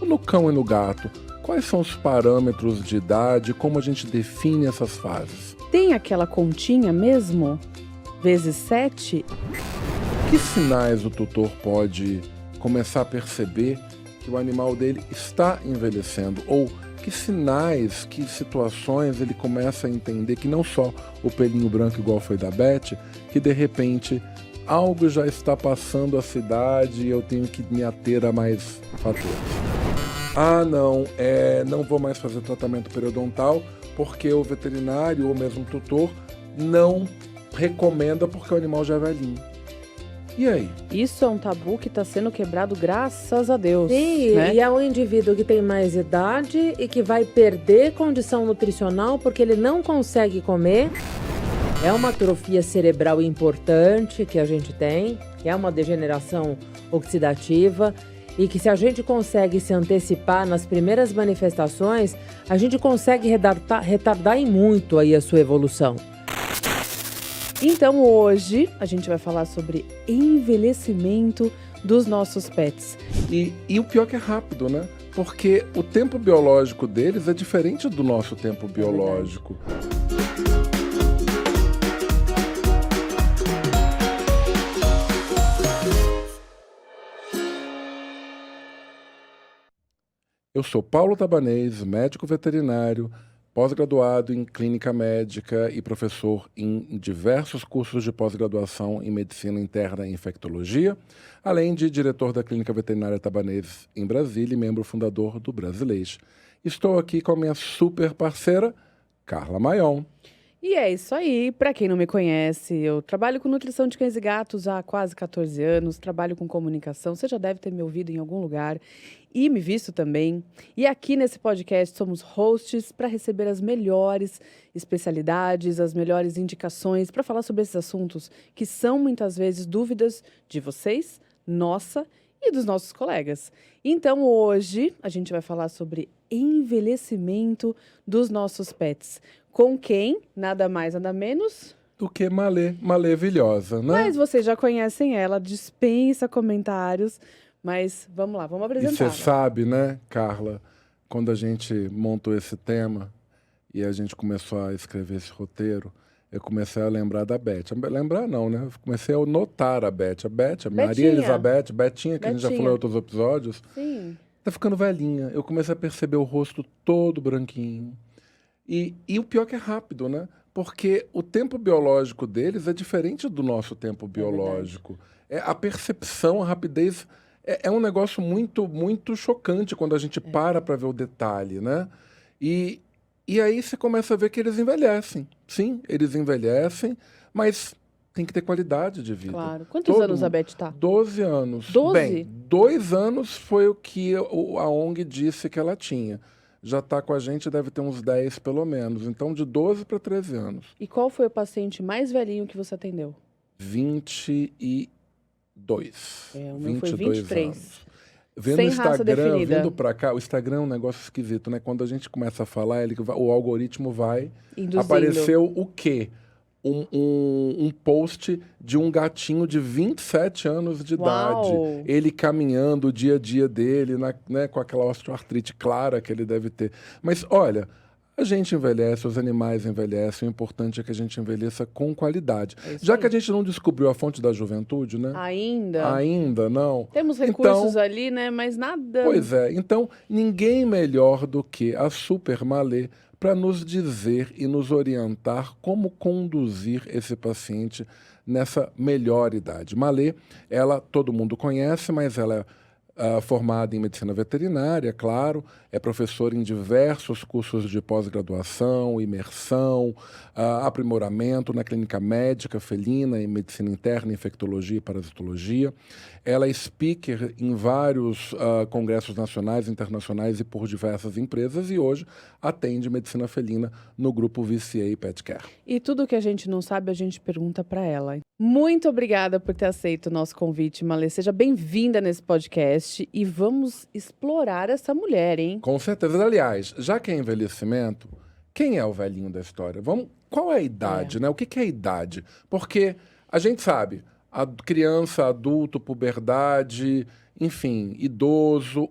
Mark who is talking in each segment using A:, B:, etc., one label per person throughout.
A: No cão e no gato, quais são os parâmetros de idade, como a gente define essas fases?
B: Tem aquela continha mesmo? Vezes 7?
A: Que sinais o tutor pode começar a perceber que o animal dele está envelhecendo? Ou que sinais, que situações ele começa a entender que não só o pelinho branco igual foi da Beth, que de repente algo já está passando a cidade e eu tenho que me ater a mais fatores. Não vou mais fazer tratamento periodontal porque o veterinário ou mesmo o tutor não recomenda porque o animal já é velhinho. E aí?
B: Isso é um tabu que está sendo quebrado, graças a Deus.
C: Sim,
B: né?
C: E é um indivíduo que tem mais idade e que vai perder condição nutricional porque ele não consegue comer. É uma atrofia cerebral importante que a gente tem, que é uma degeneração oxidativa, e que se a gente consegue se antecipar nas primeiras manifestações, a gente consegue retardar em muito aí a sua evolução.
B: Então hoje a gente vai falar sobre envelhecimento dos nossos pets.
A: E o pior que é rápido, né? Porque o tempo biológico deles é diferente do nosso tempo biológico. Eu sou Paulo Tabanês, médico veterinário, pós-graduado em clínica médica e professor em diversos cursos de pós-graduação em medicina interna e infectologia, além de diretor da Clínica Veterinária Tabanês em Brasília e membro fundador do Brasilês. Estou aqui com a minha super parceira, Carla Maion.
B: E é isso aí. Para quem não me conhece, eu trabalho com nutrição de cães e gatos há quase 14 anos, trabalho com comunicação, você já deve ter me ouvido em algum lugar, e me visto também. E aqui nesse podcast somos hosts para receber as melhores especialidades, as melhores indicações para falar sobre esses assuntos que são muitas vezes dúvidas de vocês, nossa e dos nossos colegas. Então hoje a gente vai falar sobre envelhecimento dos nossos pets. Com quem? Nada mais, nada menos
A: Do que malevilhosa, né?
B: Mas vocês já conhecem ela, dispensa comentários. Mas vamos lá, vamos
A: E
B: apresentar.
A: você sabe, né, Carla, quando a gente montou esse tema e a gente começou a escrever esse roteiro, eu comecei a lembrar da Beth. Lembrar não, né? Eu comecei a notar a Beth. A Maria Elizabeth, Betinha, que a gente já falou em outros episódios,
B: Sim.
A: tá ficando velhinha. Eu comecei a perceber o rosto todo branquinho. E o pior que é rápido, né? Porque o tempo biológico deles é diferente do nosso tempo biológico. A percepção, a rapidez é um negócio muito, muito chocante quando a gente para ver o detalhe, né? E aí você começa a ver que eles envelhecem. Sim, eles envelhecem, mas tem que ter qualidade de vida.
B: Claro. Quantos anos a Beth tá?
A: 12 anos.
B: 12?
A: Bem, 2 anos foi o que a ONG disse que ela tinha. Já está com a gente, deve ter uns 10 pelo menos. Então, de 12 para 13 anos.
B: E qual foi o paciente mais velhinho que você atendeu?
A: 22.
B: O meu foi 23.
A: Anos. Vendo
B: Sem
A: o
B: raça
A: Instagram,
B: definida.
A: vindo para cá, o Instagram é um negócio esquisito, né? Quando a gente começa a falar, o algoritmo vai...
B: Induzindo.
A: Apareceu o quê? Um post de um gatinho de 27 anos de idade.
B: Uau.
A: Ele caminhando o dia a dia dele, né, com aquela osteoartrite clara que ele deve ter. Mas, olha, a gente envelhece, os animais envelhecem, o importante é que a gente envelheça com qualidade. Já que a gente não descobriu a fonte da juventude, né? Ainda não.
B: Temos recursos ali, né? Mas nada...
A: Pois é. Então, ninguém melhor do que a Super Malê para nos dizer e nos orientar como conduzir esse paciente nessa melhor idade. Malê, ela todo mundo conhece, mas ela é formada em medicina veterinária, claro, é professora em diversos cursos de pós-graduação, imersão, aprimoramento na clínica médica felina, em medicina interna, infectologia e parasitologia. Ela é speaker em vários congressos nacionais, internacionais e por diversas empresas e hoje atende medicina felina no grupo VCA Pet Care.
B: E tudo que a gente não sabe, a gente pergunta para ela. Muito obrigada por ter aceito o nosso convite, Malê. Seja bem-vinda nesse podcast e vamos explorar essa mulher, hein?
A: Com certeza. Aliás, já que é envelhecimento, quem é o velhinho da história? Qual é a idade, né? O que é a idade? Porque a gente sabe, a criança, adulto, puberdade, enfim, idoso.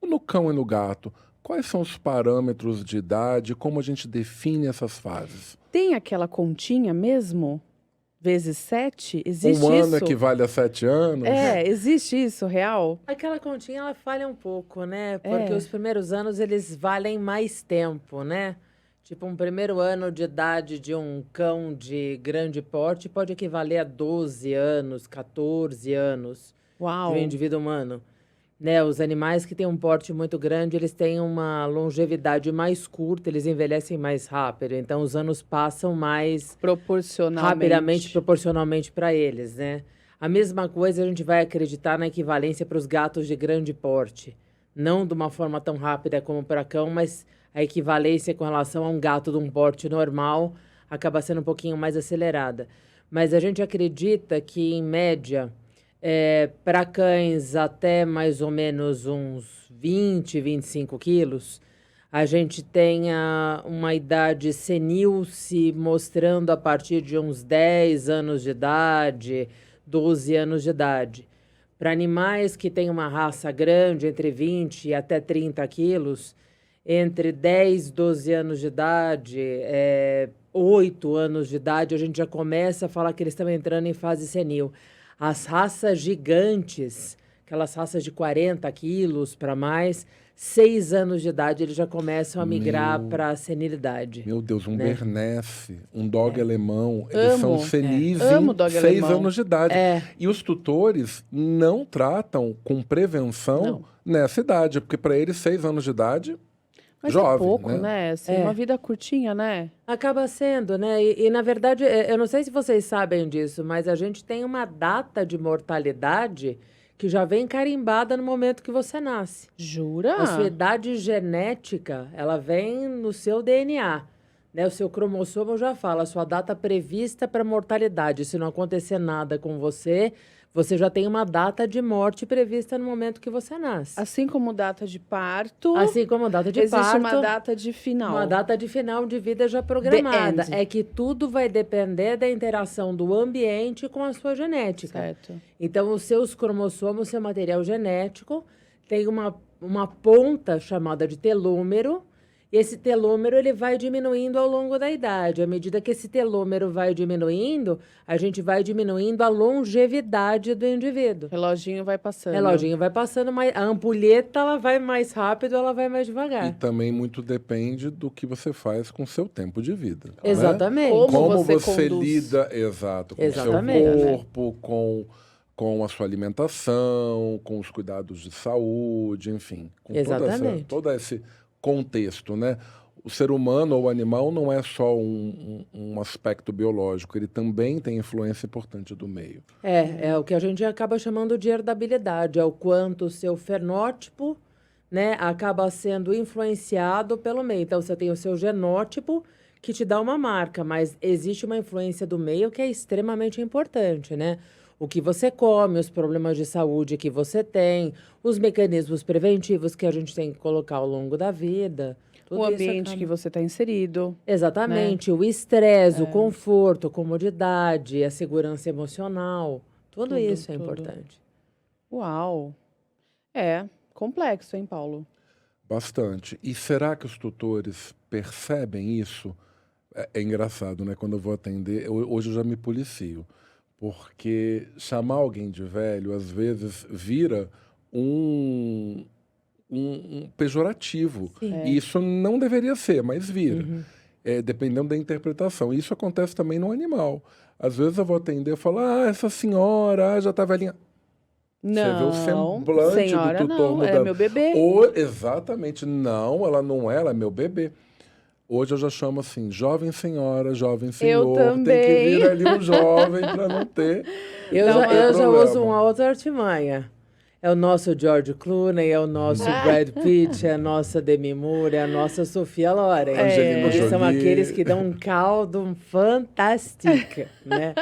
A: O No cão e no gato, quais são os parâmetros de idade, como a gente define essas fases?
B: Tem aquela continha mesmo? Vezes 7? Existe
A: Um ano
B: isso?
A: equivale a 7 anos?
B: Existe isso, real?
C: Aquela continha, ela falha um pouco, né? Porque
B: É.
C: os primeiros anos, eles valem mais tempo, né? Tipo, um primeiro ano de idade de um cão de grande porte pode equivaler a 12 anos, 14 anos
B: Uau.
C: de um indivíduo humano. Né? Os animais que têm um porte muito grande, eles têm uma longevidade mais curta, eles envelhecem mais rápido. Então, os anos passam mais
B: Proporcionalmente.
C: rapidamente, proporcionalmente para eles, né? A mesma coisa a gente vai acreditar na equivalência para os gatos de grande porte. Não de uma forma tão rápida como para cão, mas a equivalência com relação a um gato de um porte normal acaba sendo um pouquinho mais acelerada. Mas a gente acredita que, em média, para cães até mais ou menos uns 20, 25 quilos, a gente tenha uma idade senil se mostrando a partir de uns 10 anos de idade, 12 anos de idade. Para animais que têm uma raça grande, entre 20 e até 30 quilos, entre 10 e 12 anos de idade, 8 anos de idade, a gente já começa a falar que eles estão entrando em fase senil. As raças gigantes, aquelas raças de 40 quilos para mais, 6 anos de idade, eles já começam a migrar para a senilidade.
A: Meu Deus, um
C: né?
A: Bernese, um dog alemão, eles são
B: Amo.
A: senis
B: Amo
A: em
B: dog
A: 6
B: alemão.
A: anos de idade. E os tutores não tratam com prevenção
B: Não.
A: nessa idade, porque para eles 6 anos de idade,
B: Mas
A: jovem,
B: é pouco, né? Assim,
C: É.
B: uma vida curtinha, né?
C: Acaba sendo, né? E, na verdade, eu não sei se vocês sabem disso, mas a gente tem uma data de mortalidade que já vem carimbada no momento que você nasce.
B: Jura?
C: A sua idade genética, ela vem no seu DNA. Né? O seu cromossomo já fala, a sua data prevista para mortalidade. Se não acontecer nada com você, você já tem uma data de morte prevista no momento que você nasce.
B: Assim como data de parto,
C: Assim como data de
B: existe
C: parto,
B: uma data de final.
C: uma data de final de vida já programada.
B: end.
C: É que tudo vai depender da interação do ambiente com a sua genética.
B: Certo.
C: Então, os seus cromossomos, seu material genético, tem uma ponta chamada de telômero. E esse telômero ele vai diminuindo ao longo da idade. À medida que esse telômero vai diminuindo, a gente vai diminuindo a longevidade do indivíduo.
B: Reloginho vai passando.
C: O reloginho vai passando, mas a ampulheta ela vai mais rápido, ela vai mais
A: E
C: devagar.
A: também muito depende do que você faz com o seu tempo de vida. né?
C: Exatamente.
B: Como
A: Como
B: você
A: você
B: conduz.
A: lida, exato, com o
C: Exatamente.
A: seu corpo, com a sua alimentação, com os cuidados de saúde, enfim. Com
C: Exatamente.
A: todo esse contexto, né? O ser humano ou o animal não é só um aspecto biológico, ele também tem influência importante do meio.
C: É o que a gente acaba chamando de herdabilidade, é o quanto o seu fenótipo, né, acaba sendo influenciado pelo meio. Então, você tem o seu genótipo, que te dá uma marca, mas existe uma influência do meio que é extremamente importante, né? O que você come, os problemas de saúde que você tem, os mecanismos preventivos que a gente tem que colocar ao longo da vida. Tudo
B: O
C: isso
B: ambiente
C: acaba-
B: que você está inserido.
C: Exatamente, o estresse, o conforto, a comodidade, a segurança emocional, tudo isso é
B: tudo.
C: importante.
B: Uau. É complexo, hein, Paulo?
A: Bastante. E será que os tutores percebem isso? É engraçado, né? Quando eu vou atender, hoje eu já me policio. Porque chamar alguém de velho, às vezes, vira um pejorativo. E isso não deveria ser, mas vira. Dependendo da interpretação. Isso acontece também no animal. Às vezes eu vou atender e falo, essa senhora já está velhinha. Você vê o semblante
B: senhora,
A: do tutor
B: não,
A: mudando.
B: ela é meu bebê.
A: Exatamente. Não, ela não é, ela é meu bebê. Hoje eu já chamo assim, jovem senhora, jovem senhor. Tem que
B: também.
A: vir ali um jovem para não ter.
C: Eu
B: Não,
C: já
A: problema.
C: uso uma outra artimanha. É o nosso George Clooney, é o nosso Brad Pitt, é a nossa Demi Moore, é a nossa Sofia Loren.
A: Angelina
C: Eles são
A: Jolie.
C: aqueles que dão um caldo fantástico, né?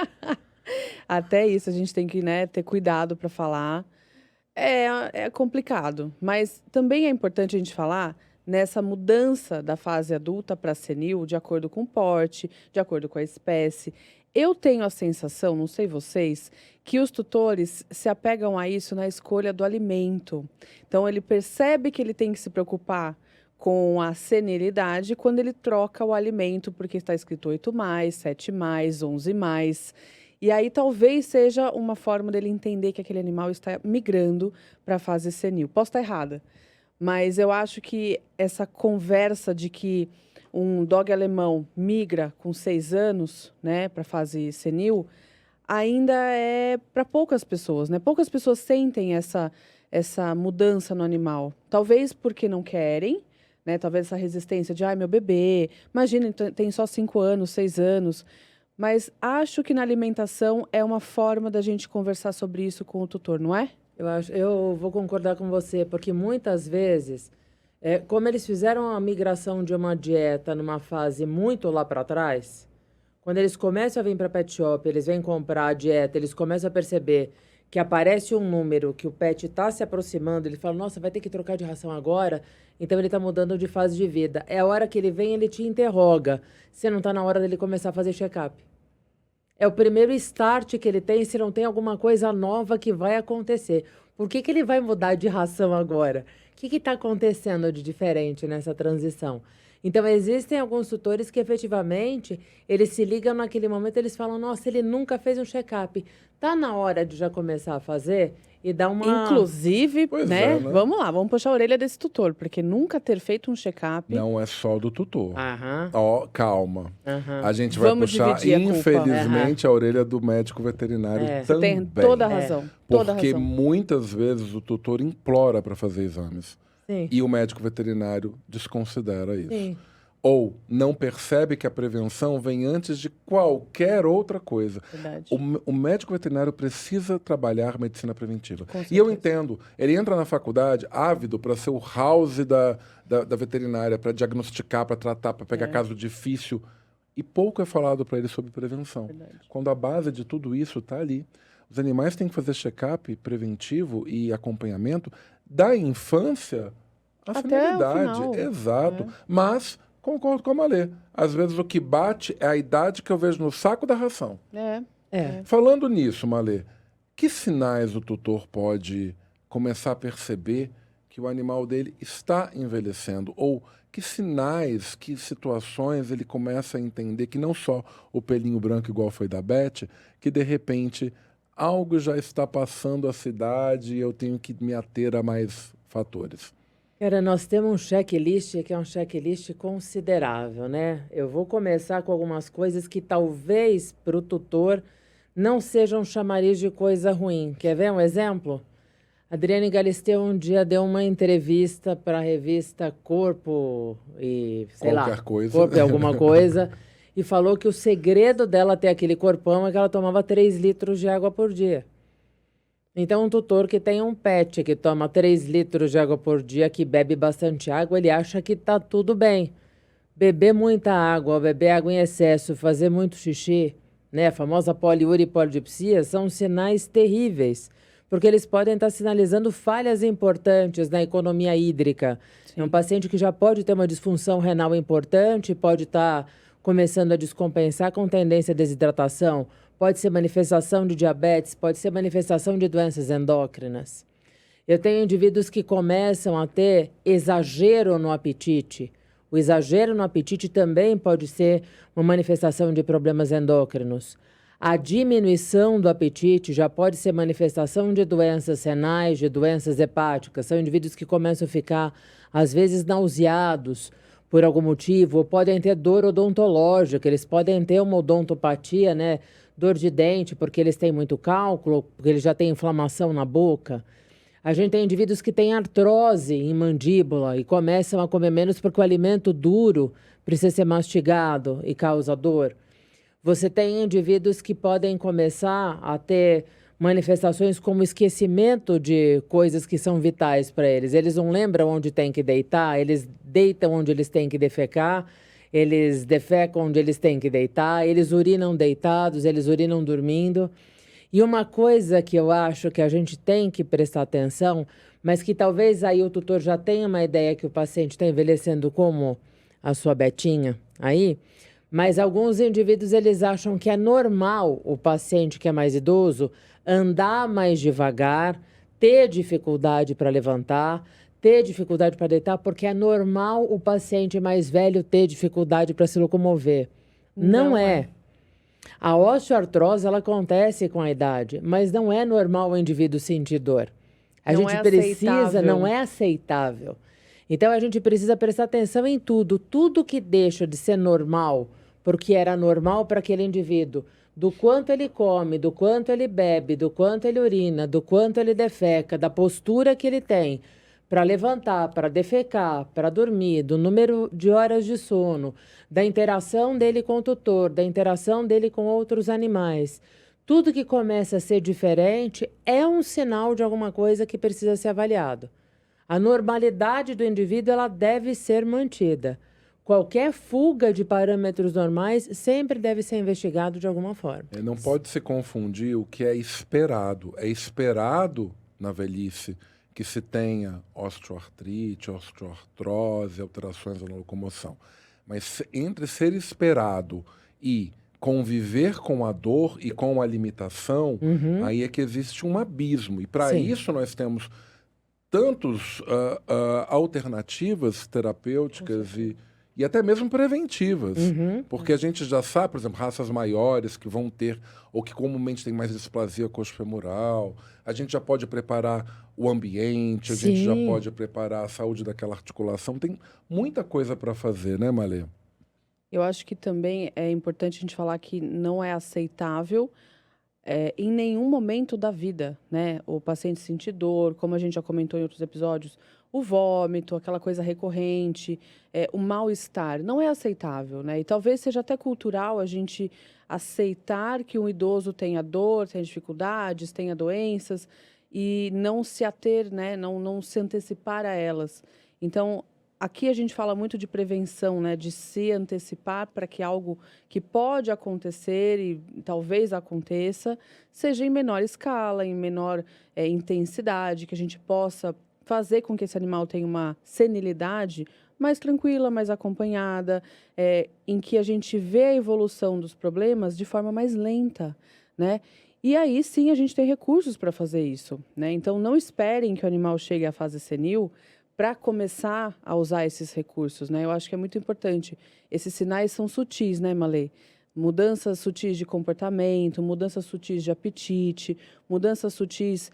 B: Até isso a gente tem que, né, ter cuidado para falar. É complicado, mas também é importante a gente falar nessa mudança da fase adulta para senil, de acordo com o porte, de acordo com a espécie. Eu tenho a sensação, não sei vocês, que os tutores se apegam a isso na escolha do alimento. Então, ele percebe que ele tem que se preocupar com a senilidade quando ele troca o alimento, porque está escrito 8+, 7+, 11+. E aí talvez seja uma forma dele entender que aquele animal está migrando para a fase senil. Posso estar errada, mas eu acho que essa conversa de que um dog alemão migra com 6 anos, né, para a fase senil, ainda é para poucas pessoas, né? Poucas pessoas sentem essa mudança no animal. Talvez porque não querem, né? Talvez essa resistência de, ai, meu bebê, imagina, tem só 5 anos, 6 anos. Mas acho que na alimentação é uma forma da gente conversar sobre isso com o tutor, não é?
C: Eu vou concordar com você, porque muitas vezes, como eles fizeram a migração de uma dieta numa fase muito lá para trás, quando eles começam a vir para pet shop, eles vêm comprar a dieta, eles começam a perceber que aparece um número, que o pet está se aproximando, ele fala, nossa, vai ter que trocar de ração agora, então ele está mudando de fase de vida. É a hora que ele vem, ele te interroga, se não está na hora dele começar a fazer check-up. É o primeiro start que ele tem, se não tem alguma coisa nova que vai acontecer. Por que ele vai mudar de ração agora? O que está acontecendo de diferente nessa transição? Então, existem alguns tutores que, efetivamente, eles se ligam naquele momento, eles falam, nossa, ele nunca fez um check-up. Tá na hora de já começar a fazer e dar uma...
B: Inclusive,
A: Pois
B: né?
A: é, né?
B: Vamos lá, vamos puxar a orelha desse tutor, porque nunca ter feito um check-up...
A: Não é só do tutor.
C: Aham,
A: Ó, calma.
C: aham.
A: A gente vai
B: Vamos
A: puxar,
B: dividir a culpa.
A: infelizmente, a orelha do médico veterinário
C: É.
B: Você
A: também.
B: tem toda a razão, toda a
A: Porque
B: razão.
A: muitas vezes o tutor implora para fazer exames.
C: Sim,
A: E o médico veterinário desconsidera isso.
C: sim.
A: Ou não percebe que a prevenção vem antes de qualquer outra coisa.
B: Verdade.
A: O médico veterinário precisa trabalhar medicina preventiva.
B: Com
A: E eu
B: certeza.
A: entendo, ele entra na faculdade ávido para ser o house da veterinária, para diagnosticar, para tratar, para pegar caso difícil. E pouco é falado para ele sobre prevenção.
B: Verdade.
A: Quando a base de tudo isso está ali. Os animais têm que fazer check-up preventivo e acompanhamento da infância à
B: Até o
A: finalidade.
B: final.
A: Exato. Mas, concordo com a Malê, às vezes o que bate é a idade que eu vejo no saco da ração.
C: É.
A: Falando nisso, Malê, que sinais o tutor pode começar a perceber que o animal dele está envelhecendo? Ou que sinais, que situações ele começa a entender que não só o pelinho branco igual foi da Beth, que de repente algo já está passando a cidade e eu tenho que me ater a mais fatores?
C: Cara, nós temos um checklist que é um checklist considerável, né? Eu vou começar com algumas coisas que talvez para o tutor não sejam chamariz de coisa ruim. Quer ver um exemplo? Adriane Galisteu um dia deu uma entrevista para a revista Corpo e, sei lá,
A: Qualquer coisa.
C: Corpo e alguma coisa, e falou que o segredo dela ter aquele corpão é que ela tomava 3 litros de água por dia. Então, um tutor que tem um pet que toma 3 litros de água por dia, que bebe bastante água, ele acha que tá tudo bem. Beber muita água, beber água em excesso, fazer muito xixi, né, a famosa poliúria e polidipsia, são sinais terríveis, porque eles podem estar sinalizando falhas importantes na economia hídrica. É um paciente que já pode ter uma disfunção renal importante, pode estar começando a descompensar com tendência à desidratação, pode ser manifestação de diabetes, pode ser manifestação de doenças endócrinas. Eu tenho indivíduos que começam a ter exagero no apetite. O exagero no apetite também pode ser uma manifestação de problemas endócrinos. A diminuição do apetite já pode ser manifestação de doenças renais, de doenças hepáticas. São indivíduos que começam a ficar, às vezes, nauseados por algum motivo, ou podem ter dor odontológica, eles podem ter uma odontopatia, né? Dor de dente, porque eles têm muito cálculo, porque eles já têm inflamação na boca. A gente tem indivíduos que têm artrose em mandíbula e começam a comer menos porque o alimento duro precisa ser mastigado e causa dor. Você tem indivíduos que podem começar a ter manifestações como esquecimento de coisas que são vitais para eles. Eles não lembram onde tem que deitar, eles deitam onde eles têm que defecar, eles defecam onde eles têm que deitar, eles urinam deitados, eles urinam dormindo. E uma coisa que eu acho que a gente tem que prestar atenção, mas que talvez aí o tutor já tenha uma ideia que o paciente está envelhecendo como a sua Betinha aí, Mas alguns indivíduos, eles acham que é normal o paciente que é mais idoso andar mais devagar, ter dificuldade para levantar, ter dificuldade para deitar, porque é normal o paciente mais velho ter dificuldade para se locomover. Não é. A osteoartrose, ela acontece com a idade, mas não é normal o indivíduo sentir dor. A
B: Não
C: gente
B: é
C: precisa,
B: aceitável.
C: não é aceitável. Então, a gente precisa prestar atenção em tudo. Tudo que deixa de ser normal, porque era normal para aquele indivíduo, do quanto ele come, do quanto ele bebe, do quanto ele urina, do quanto ele defeca, da postura que ele tem para levantar, para defecar, para dormir, do número de horas de sono, da interação dele com o tutor, da interação dele com outros animais. Tudo que começa a ser diferente é um sinal de alguma coisa que precisa ser avaliado. A normalidade do indivíduo, ela deve ser mantida. Qualquer fuga de parâmetros normais sempre deve ser investigado de alguma forma.
A: Não pode se confundir o que é esperado. É esperado na velhice que se tenha osteoartrite, osteoartrose, alterações na locomoção. Mas entre ser esperado e conviver com a dor e com a limitação, aí é que existe um abismo. E para
C: Sim.
A: isso nós temos tantas alternativas terapêuticas e até mesmo preventivas. Porque a gente já sabe, por exemplo, raças maiores que vão ter, ou que comumente têm mais displasia coxofemoral, a gente já pode preparar o ambiente, a gente já
C: Sim.
A: pode preparar a saúde daquela articulação. Tem muita coisa para fazer, né, Malê?
B: Eu acho que também é importante a gente falar que não é aceitável em nenhum momento da vida, né? O paciente sentir dor, como a gente já comentou em outros episódios, o vômito, aquela coisa recorrente, o mal-estar, não é aceitável, né? E talvez seja até cultural a gente aceitar que um idoso tenha dor, tenha dificuldades, tenha doenças e não se ater, né? Não se antecipar a elas. Então, aqui a gente fala muito de prevenção, né? De se antecipar para que algo que pode acontecer e talvez aconteça, seja em menor escala, em menor intensidade, que a gente possa fazer com que esse animal tenha uma senilidade mais tranquila, mais acompanhada, em que a gente vê a evolução dos problemas de forma mais lenta, né? E aí sim a gente tem recursos para fazer isso, né? Então não esperem que o animal chegue à fase senil para começar a usar esses recursos, né? Eu acho que é muito importante. Esses sinais são sutis, né, Malê? Mudanças sutis de comportamento, mudanças sutis de apetite, mudanças sutis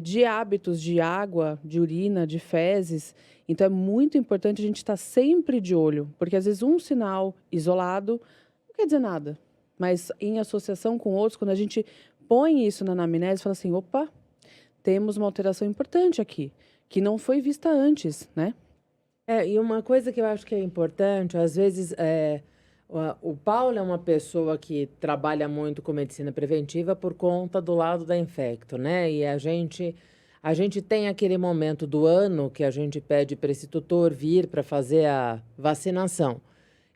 B: de hábitos de água, de urina, de fezes. Então, é muito importante a gente estar sempre de olho, porque às vezes um sinal isolado não quer dizer nada, mas em associação com outros, quando a gente põe isso na anamnese, fala assim, opa, temos uma alteração importante aqui, que não foi vista antes, né?
C: E uma coisa que eu acho que é importante, às vezes, o Paulo é uma pessoa que trabalha muito com medicina preventiva por conta do lado da infecto, né? E a gente tem aquele momento do ano que a gente pede para esse tutor vir para fazer a vacinação.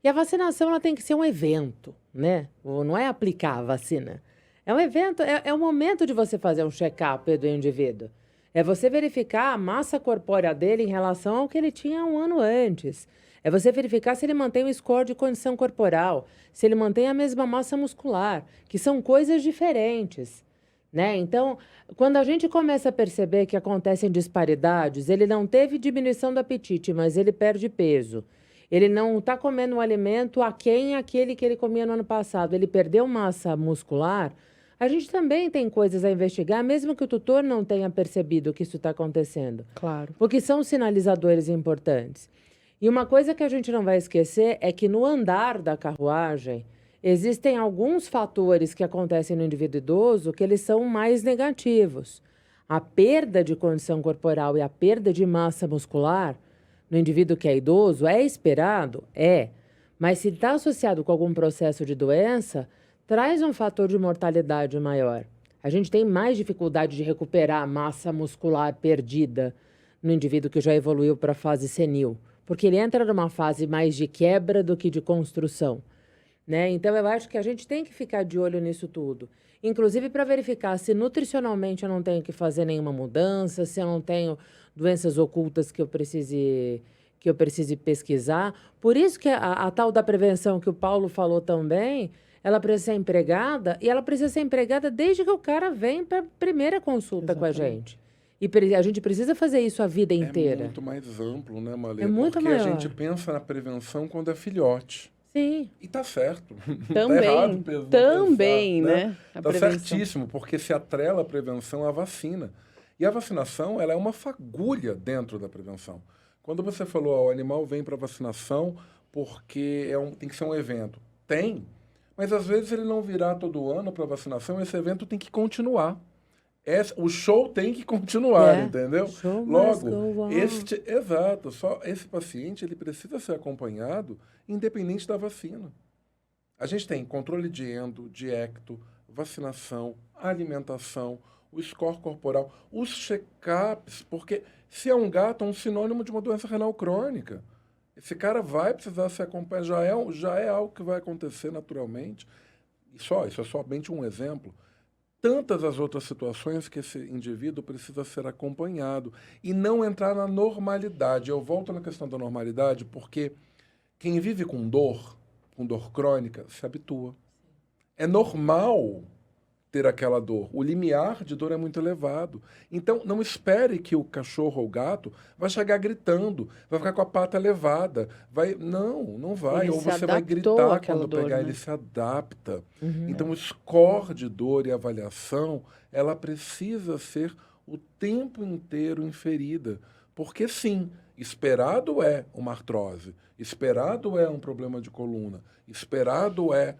C: E a vacinação, ela tem que ser um evento, né? Não é aplicar a vacina. É um evento, é o momento de você fazer um check-up do indivíduo. É você verificar a massa corpórea dele em relação ao que ele tinha um ano antes. É você verificar se ele mantém o score de condição corporal, se ele mantém a mesma massa muscular, que são coisas diferentes, né? Então, quando a gente começa a perceber que acontecem disparidades, ele não teve diminuição do apetite, mas ele perde peso. Ele não está comendo um alimento aquém aquele que ele comia no ano passado, ele perdeu massa muscular. A gente também tem coisas a investigar, mesmo que o tutor não tenha percebido que isso está acontecendo.
B: Claro.
C: Porque são sinalizadores importantes. E uma coisa que a gente não vai esquecer é que no andar da carruagem, existem alguns fatores que acontecem no indivíduo idoso que eles são mais negativos. A perda de condição corporal e a perda de massa muscular no indivíduo que é idoso é esperado? É. Mas se está associado com algum processo de doença, traz um fator de mortalidade maior. A gente tem mais dificuldade de recuperar a massa muscular perdida no indivíduo que já evoluiu para a fase senil, porque ele entra numa fase mais de quebra do que de construção, né? Então, eu acho que a gente tem que ficar de olho nisso tudo, inclusive para verificar se nutricionalmente eu não tenho que fazer nenhuma mudança, se eu não tenho doenças ocultas que eu precise que eu precise pesquisar. Por isso que a tal da prevenção que o Paulo falou também, ela precisa ser empregada, e ela precisa ser empregada desde que o cara vem para a primeira consulta com a gente. E a gente precisa fazer isso a vida inteira.
A: É muito mais amplo, né, Malê?
C: É muito
A: Porque
C: maior.
A: a gente pensa na prevenção quando é filhote.
C: Sim.
A: E tá certo.
B: Também,
A: tá errado não
B: também,
A: pensar,
B: né? A
A: Tá
B: prevenção.
A: certíssimo, porque se atrela a prevenção à vacina. E a vacinação, ela é uma fagulha dentro da prevenção. Quando você falou, o animal vem para vacinação porque tem que ser um evento. Tem, mas às vezes ele não virá todo ano para vacinação, esse evento tem que continuar. O show tem que continuar, entendeu?
C: Show must go
A: Logo,
C: on.
A: exato, só esse paciente ele precisa ser acompanhado independente da vacina. A gente tem controle de endo, de ecto, vacinação, alimentação, o score corporal, os check-ups, porque se é um gato, é um sinônimo de uma doença renal crônica. Esse cara vai precisar ser acompanhado, já é algo que vai acontecer naturalmente. Isso é somente um exemplo. Tantas as outras situações que esse indivíduo precisa ser acompanhado e não entrar na normalidade. Eu volto na questão da normalidade porque quem vive com dor crônica, se habitua. É normal ter aquela dor. O limiar de dor é muito elevado. Então, não espere que o cachorro ou o gato vai chegar gritando, vai ficar com a pata elevada. Não vai.
B: Ele
A: Ou
B: se
A: você vai
B: adaptou
A: gritar
B: àquela
A: quando
B: dor,
A: pegar,
B: né?
A: ele se adapta. Então, o score de dor e avaliação, ela precisa ser o tempo inteiro inferida. Porque, sim, esperado é uma artrose, esperado é um problema de coluna, esperado é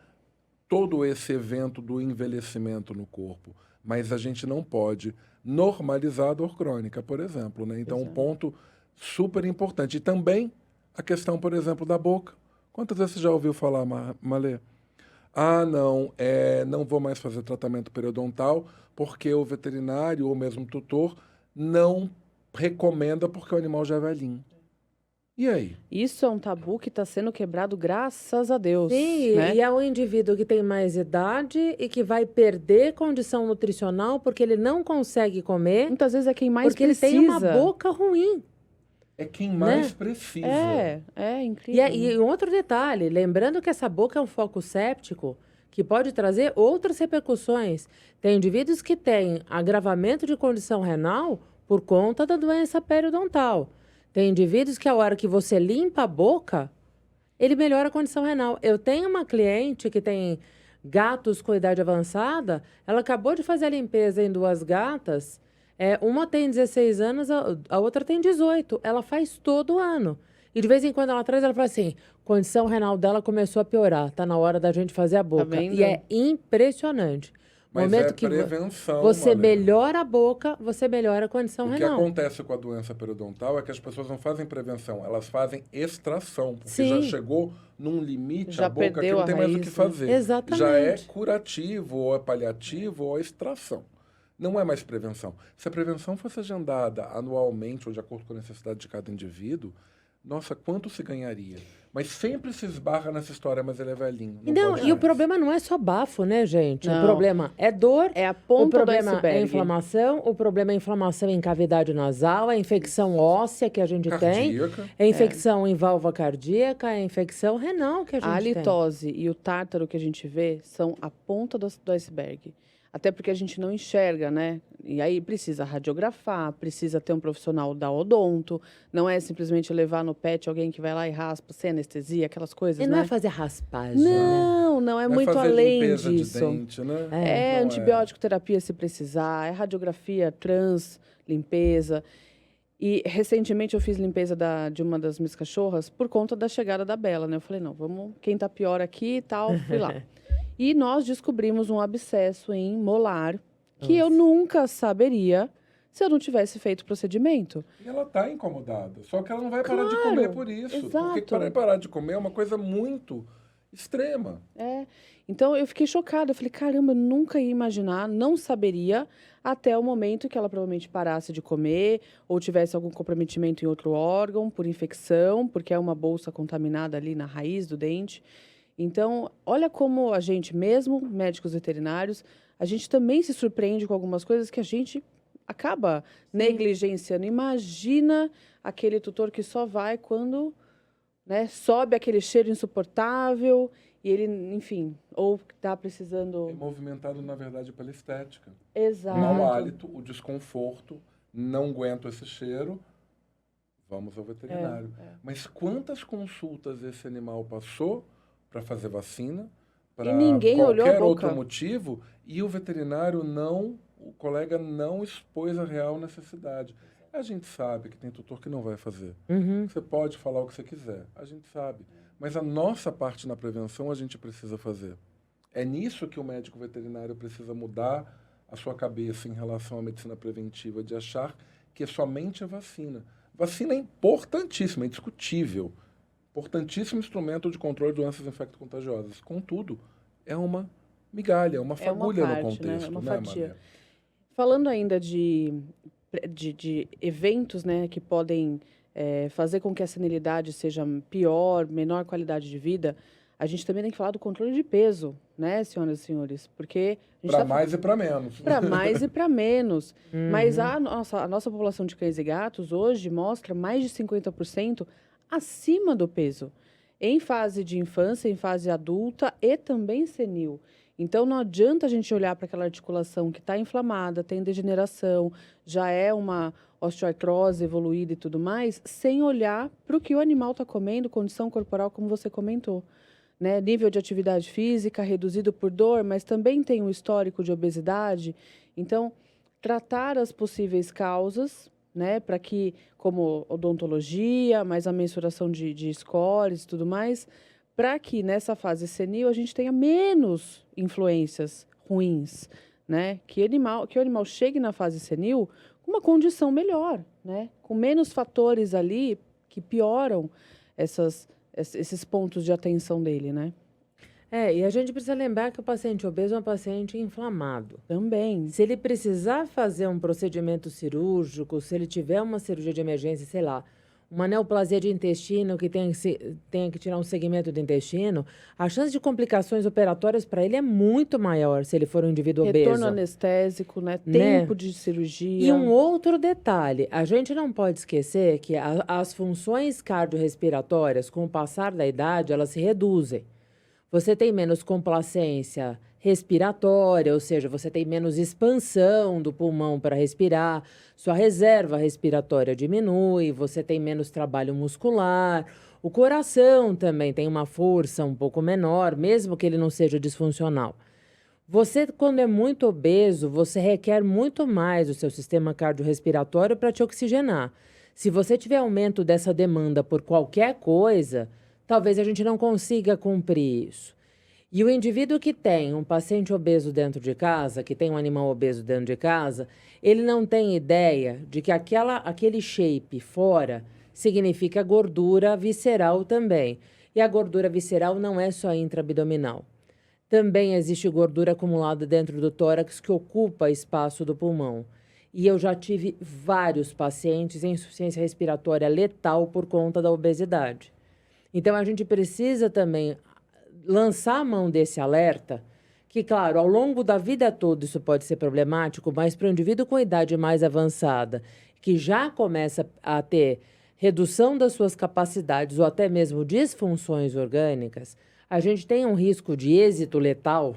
A: todo esse evento do envelhecimento no corpo. Mas a gente não pode normalizar a dor crônica, por exemplo, né? Então, um ponto super importante. E também a questão, por exemplo, da boca. Quantas vezes você já ouviu falar, Malê? Não vou mais fazer tratamento periodontal porque o veterinário ou mesmo o tutor não recomenda porque o animal já é velhinho. E aí?
B: Isso é um tabu que está sendo quebrado, graças a Deus.
C: Sim,
B: né?
C: e é um indivíduo que tem mais idade e que vai perder condição nutricional porque ele não consegue comer,
B: Muitas vezes é quem mais
C: porque
B: precisa.
C: ele tem uma boca ruim.
A: É quem mais
C: Né?
A: precisa.
B: É incrível.
C: E um outro detalhe, lembrando que essa boca é um foco séptico que pode trazer outras repercussões. Tem indivíduos que têm agravamento de condição renal por conta da doença periodontal. Tem indivíduos que a hora que você limpa a boca, ele melhora a condição renal. Eu tenho uma cliente que tem gatos com idade avançada, ela acabou de fazer a limpeza em 2 gatas, uma tem 16 anos, a outra tem 18. Ela faz todo ano. E de vez em quando ela traz, ela fala assim, condição renal dela começou a piorar, tá na hora da gente fazer a boca.
B: vendo?
C: E é impressionante. No
A: Mas
C: momento
A: é
C: que
A: prevenção,
C: você
A: Malê.
C: melhora a boca, você melhora a condição
A: O que
C: renal.
A: acontece com a doença periodontal é que as pessoas não fazem prevenção, elas fazem extração, porque
C: Sim.
A: já chegou num limite
B: Já
A: a boca que
B: perdeu
A: não
B: a
A: tem mais o que
B: raiz, né?
A: fazer.
C: Exatamente.
A: Já é curativo, ou é paliativo, ou é extração. Não é mais prevenção. Se a prevenção fosse agendada anualmente ou de acordo com a necessidade de cada indivíduo, nossa, quanto se ganharia? Mas sempre se esbarra nessa história, mas ele é velhinho. Não pode
C: E o
A: mais.
C: problema não é só bafo, né, gente?
B: Não.
C: O problema é dor,
B: É a
C: o
B: ponta do
C: problema é
B: iceberg.
C: inflamação, o problema é inflamação em cavidade nasal, é infecção óssea que a gente tem,
A: Cardíaca.
C: é infecção em válvula cardíaca, é infecção renal que a gente
B: A
C: tem.
B: halitose e o tártaro que a gente vê são a ponta do iceberg. Até porque a gente não enxerga, né? E aí precisa radiografar, precisa ter um profissional da odonto. Não é simplesmente levar no pet alguém que vai lá e raspa, sem anestesia, aquelas coisas,
C: E
B: né?
C: não é fazer raspagem, né?
B: Não é muito
A: fazer
B: além
A: limpeza
B: disso.
A: de dente, né?
B: É
A: Não
B: antibiótico terapia se precisar, é radiografia trans, limpeza. E recentemente eu fiz limpeza de uma das minhas cachorras por conta da chegada da Bela, né? Eu falei, não, vamos, quem tá pior aqui e tal, fui lá. E nós descobrimos um abscesso em molar que eu nunca saberia se eu não tivesse feito o procedimento.
A: E ela está incomodada. Só que ela não vai parar de
B: Claro,
A: comer por isso.
B: exato.
A: Porque parar de comer é uma coisa muito extrema.
B: Então eu fiquei chocada. Eu falei, caramba, eu nunca ia imaginar, não saberia, até o momento que ela provavelmente parasse de comer ou tivesse algum comprometimento em outro órgão por infecção, porque é uma bolsa contaminada ali na raiz do dente. Então, olha como a gente, mesmo médicos veterinários, a gente também se surpreende com algumas coisas que a gente acaba negligenciando. Imagina aquele tutor que só vai quando, né, sobe aquele cheiro insuportável e ele, enfim, ou está precisando...
A: É movimentado, na verdade, pela estética.
B: Exato.
A: O mau hálito, o desconforto, não aguento esse cheiro, vamos ao veterinário. Mas quantas consultas esse animal passou para fazer vacina, para
B: ninguém olhou a
A: qualquer
B: boca.
A: outro motivo, e o veterinário não, o colega não expôs a real necessidade. A gente sabe que tem tutor que não vai fazer. Você pode falar o que você quiser, a gente sabe. Mas a nossa parte na prevenção a gente precisa fazer. É nisso que o médico veterinário precisa mudar a sua cabeça em relação à medicina preventiva, de achar que é somente a vacina. Vacina é importantíssima, é indiscutível. Importantíssimo instrumento de controle de doenças infecto-contagiosas. Contudo, é uma migalha, uma fagulha
B: parte,
A: no contexto,
B: né? É uma
A: né,
B: fatia.
A: Maria?
B: Falando ainda de eventos, né, que podem fazer com que a senilidade seja pior, menor qualidade de vida, a gente também tem que falar do controle de peso, né, senhoras e senhores? Porque a gente
A: Para mais e para menos.
B: para mais e para menos. Mas a nossa população de cães e gatos hoje mostra mais de 50% acima do peso, em fase de infância, em fase adulta e também senil. Então, não adianta a gente olhar para aquela articulação que está inflamada, tem degeneração, já é uma osteoartrose evoluída e tudo mais, sem olhar para o que o animal está comendo, condição corporal, como você comentou. Né? Nível de atividade física reduzido por dor, mas também tem um histórico de obesidade. Então, tratar as possíveis causas, né, para que, como odontologia, mais a mensuração de scores e tudo mais, para que nessa fase senil a gente tenha menos influências ruins, né? Que o animal chegue na fase senil com uma condição melhor, né? Com menos fatores ali que pioram esses pontos de atenção dele, né?
C: E a gente precisa lembrar que o paciente obeso é um paciente inflamado.
B: Também.
C: Se ele precisar fazer um procedimento cirúrgico, se ele tiver uma cirurgia de emergência, sei lá, uma neoplasia de intestino que tem que tirar um segmento do intestino, a chance de complicações operatórias para ele é muito maior se ele for um indivíduo obeso.
B: Retorno anestésico, né? Tempo de cirurgia.
C: E um outro detalhe, a gente não pode esquecer que as funções cardiorrespiratórias, com o passar da idade, elas se reduzem. Você tem menos complacência respiratória, ou seja, você tem menos expansão do pulmão para respirar, sua reserva respiratória diminui, você tem menos trabalho muscular, o coração também tem uma força um pouco menor, mesmo que ele não seja disfuncional. Você, quando é muito obeso, você requer muito mais do seu sistema cardiorrespiratório para te oxigenar. Se você tiver aumento dessa demanda por qualquer coisa, talvez a gente não consiga cumprir isso. E o indivíduo que tem um paciente obeso dentro de casa, que tem um animal obeso dentro de casa, ele não tem ideia de que aquele shape fora significa gordura visceral também. E a gordura visceral não é só intraabdominal. Também existe gordura acumulada dentro do tórax que ocupa espaço do pulmão. E eu já tive vários pacientes em insuficiência respiratória letal por conta da obesidade. Então, a gente precisa também lançar a mão desse alerta, que, claro, ao longo da vida toda isso pode ser problemático, mas para o indivíduo com idade mais avançada, que já começa a ter redução das suas capacidades ou até mesmo disfunções orgânicas, a gente tem um risco de êxito letal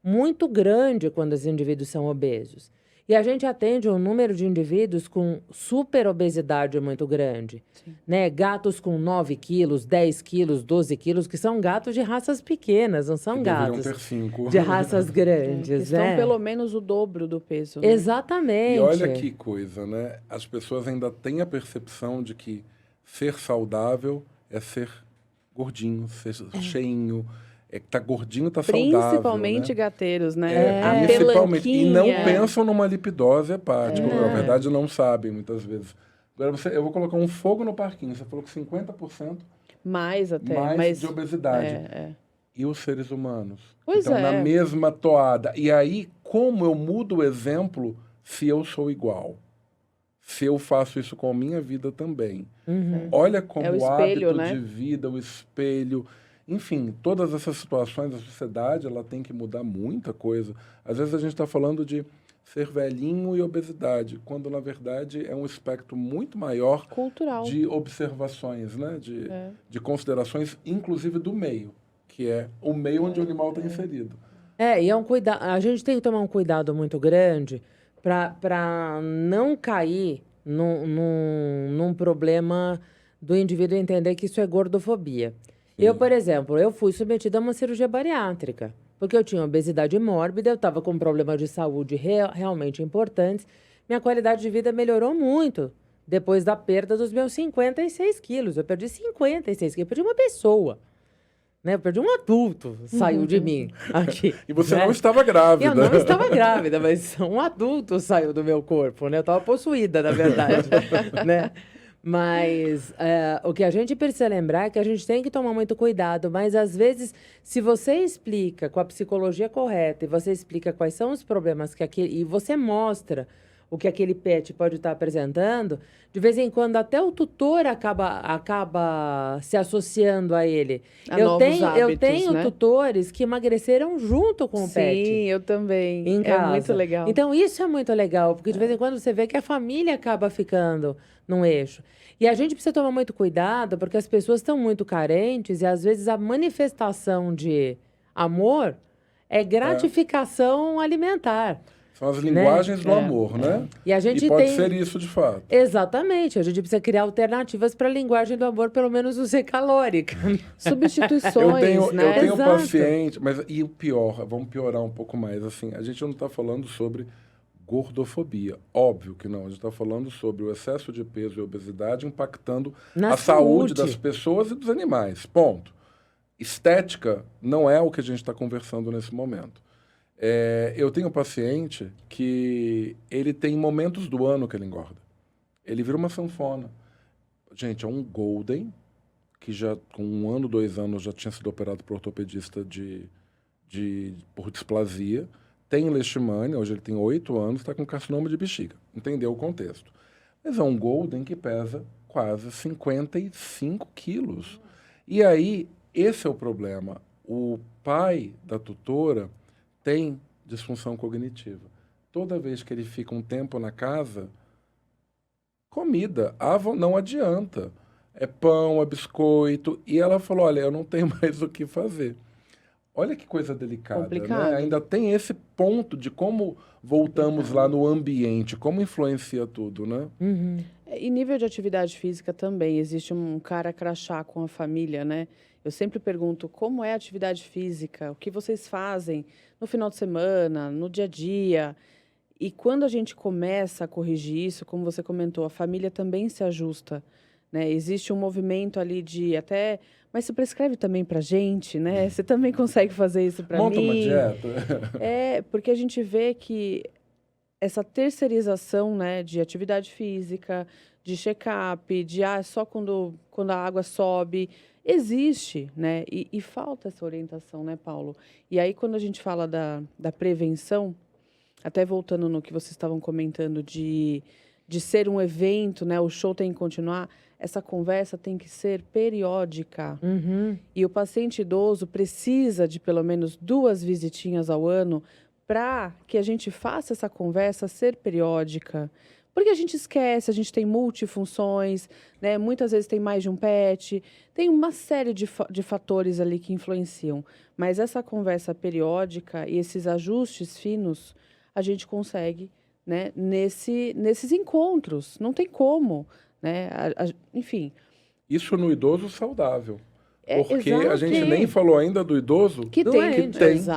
C: muito grande quando os indivíduos são obesos. E a gente atende um número de indivíduos com superobesidade muito grande. Né? Gatos com 9 quilos, 10 quilos, 12 quilos, que são gatos de raças pequenas, não são gatos
A: ter 5.
C: de raças grandes.
B: Que
C: né?
B: são pelo menos o dobro do peso. Né?
C: Exatamente.
A: E olha que coisa, né? As pessoas ainda têm a percepção de que ser saudável é ser gordinho, ser cheinho. É que tá gordinho, tá saudável.
B: Principalmente
A: né?
B: gateiros, né?
A: A principalmente. E não pensam numa lipidose hepática. Na verdade, não sabem, muitas vezes. Agora, eu vou colocar um fogo no parquinho. Você falou que 50%
B: mais até.
A: mais de obesidade. E os seres humanos?
B: Pois
A: então, na mesma toada. E aí, como eu mudo o exemplo se eu sou igual? Se eu faço isso com a minha vida também. Olha como
B: o
A: o
B: espelho,
A: hábito
B: né?
A: de vida, o espelho... Enfim, todas essas situações, a sociedade ela tem que mudar muita coisa. Às vezes a gente está falando de ser velhinho e obesidade, quando na verdade é um espectro muito maior
B: Cultural.
A: de observações, né? De considerações, inclusive do meio, que é o meio onde o animal está inserido.
C: E é um cuidado. A gente tem que tomar um cuidado muito grande para não cair num problema do indivíduo entender que isso é gordofobia. Eu, por exemplo, eu fui submetida a uma cirurgia bariátrica, porque eu tinha obesidade mórbida, eu estava com problemas de saúde realmente importantes. Minha qualidade de vida melhorou muito depois da perda dos meus 56 quilos. Eu perdi 56 quilos, eu perdi uma pessoa. Né? Eu perdi um adulto, saiu de mim aqui.
A: E você
C: né?
A: não estava grávida.
C: Eu não estava grávida, mas um adulto saiu do meu corpo, né? Eu estava possuída, na verdade, né? Mas o que a gente precisa lembrar é que a gente tem que tomar muito cuidado, mas às vezes, se você explica com a psicologia correta e você explica quais são os problemas e você mostra o que aquele pet pode estar apresentando, de vez em quando até o tutor acaba se associando a ele. Eu tenho
B: né?
C: tutores que emagreceram junto com o pet.
B: Sim, eu também.
C: Em casa.
B: É muito legal.
C: Então, isso é muito legal, porque de vez em quando você vê que a família acaba ficando num eixo. E a gente precisa tomar muito cuidado, porque as pessoas estão muito carentes e, às vezes, a manifestação de amor é gratificação alimentar.
A: São as linguagens do amor, né?
C: E a gente
A: pode ser isso, de fato.
C: Exatamente. A gente precisa criar alternativas para a linguagem do amor, pelo menos não ser calórica.
B: Substituições, né?
A: Eu tenho paciente, mas e o pior, vamos piorar um pouco mais, assim, a gente não está falando sobre gordofobia. Óbvio que não. A gente está falando sobre o excesso de peso e obesidade impactando a saúde das pessoas e dos animais. Ponto. Estética não é o que a gente está conversando nesse momento. Eu tenho um paciente que ele tem momentos do ano que ele engorda. Ele vira uma sanfona. Gente, é um golden que já com 1 ano, 2 anos já tinha sido operado por ortopedista por displasia. Tem leishmania, hoje ele tem 8 anos, está com carcinoma de bexiga. Entendeu o contexto. Mas é um golden que pesa quase 55 quilos. E aí, esse é o problema. O pai da tutora tem disfunção cognitiva. Toda vez que ele fica um tempo na casa, comida, não adianta. É pão, é biscoito. E ela falou, olha, eu não tenho mais o que fazer. Olha que coisa delicada, né? Ainda tem esse ponto de como voltamos lá no ambiente, como influencia tudo, né?
C: Uhum.
B: E nível de atividade física também. Existe um cara crachá com a família, né? Eu sempre pergunto como é a atividade física, o que vocês fazem no final de semana, no dia a dia. E quando a gente começa a corrigir isso, como você comentou, a família também se ajusta, né? Existe um movimento ali de até... Mas você prescreve também pra gente, né? Você também consegue fazer isso pra mim.
A: Monta uma dieta.
B: Porque a gente vê que essa terceirização, né, de atividade física, de check-up, de só quando a água sobe, existe, né? E falta essa orientação, né, Paulo? E aí, quando a gente fala da prevenção, até voltando no que vocês estavam comentando de ser um evento, né? O show tem que continuar. Essa conversa tem que ser periódica.
C: Uhum.
B: E o paciente idoso precisa de pelo menos 2 visitinhas ao ano para que a gente faça essa conversa ser periódica. Porque a gente esquece, a gente tem multifunções, né? Muitas vezes tem mais de um pet, tem uma série de fatores ali que influenciam. Mas essa conversa periódica e esses ajustes finos, a gente consegue, né? Nesses encontros. Não tem como. Né? Enfim.
A: Isso no idoso saudável. Porque
B: exato.
A: A gente nem falou ainda do idoso
B: que tem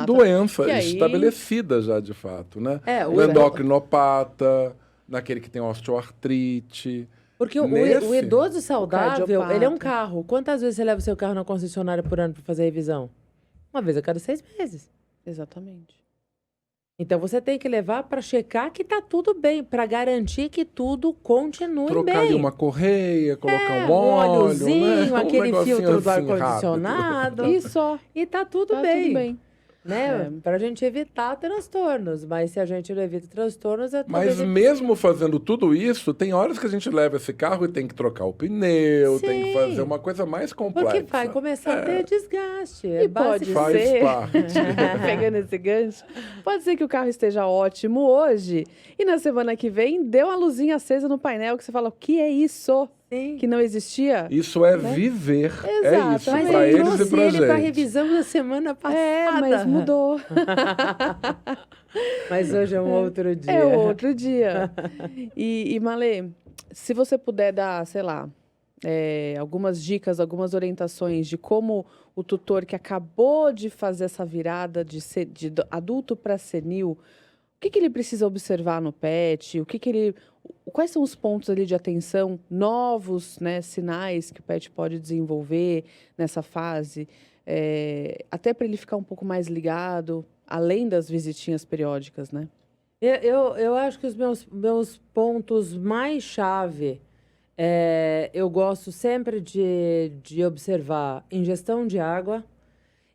A: doença
B: aí...
A: estabelecida já, de fato. Né?
C: O
A: no endocrinopata, naquele que tem osteoartrite.
C: Porque o idoso saudável, ele é um carro. Quantas vezes você leva o seu carro na concessionária por ano para fazer revisão? Uma vez a cada 6 meses.
B: Exatamente.
C: Então, você tem que levar para checar que tá tudo bem, para garantir que tudo continue bem.
A: Trocar ali uma correia, colocar um
C: óleozinho,
A: né?
C: aquele filtro
A: assim,
C: do ar-condicionado.
B: E só.
C: E tá tudo
B: Tá
C: bem.
B: tudo bem.
C: né? Pra gente evitar transtornos. Mas se a gente não evita transtornos, é
A: Mas
C: talvez...
A: mesmo fazendo tudo isso, tem horas que a gente leva esse carro e tem que trocar o pneu, tem que
C: Sim.
A: fazer uma coisa mais complexa.
C: Porque vai começar a ter desgaste.
B: E pode
A: Faz
B: ser,
A: parte.
B: pegando esse gancho, pode ser que o carro esteja ótimo hoje e na semana que vem deu uma luzinha acesa no painel que você fala, o que é isso?
C: Sim.
B: Que não existia?
A: Isso é viver. É
B: Exato.
A: isso,
C: Mas
A: pra
C: eu
A: eles e
C: trouxe
A: pra
C: ele pra
A: gente.
C: revisão da semana passada.
B: Mas mudou.
C: Mas hoje é um outro dia.
B: É outro dia. E Malê, se você puder dar, sei lá, algumas dicas, algumas orientações de como o tutor que acabou de fazer essa virada de adulto para senil, o que ele precisa observar no pet? Quais são os pontos ali de atenção novos, né, sinais que o pet pode desenvolver nessa fase, até para ele ficar um pouco mais ligado, além das visitinhas periódicas, né?
C: Eu acho que os meus pontos mais chave, eu gosto sempre de observar ingestão de água.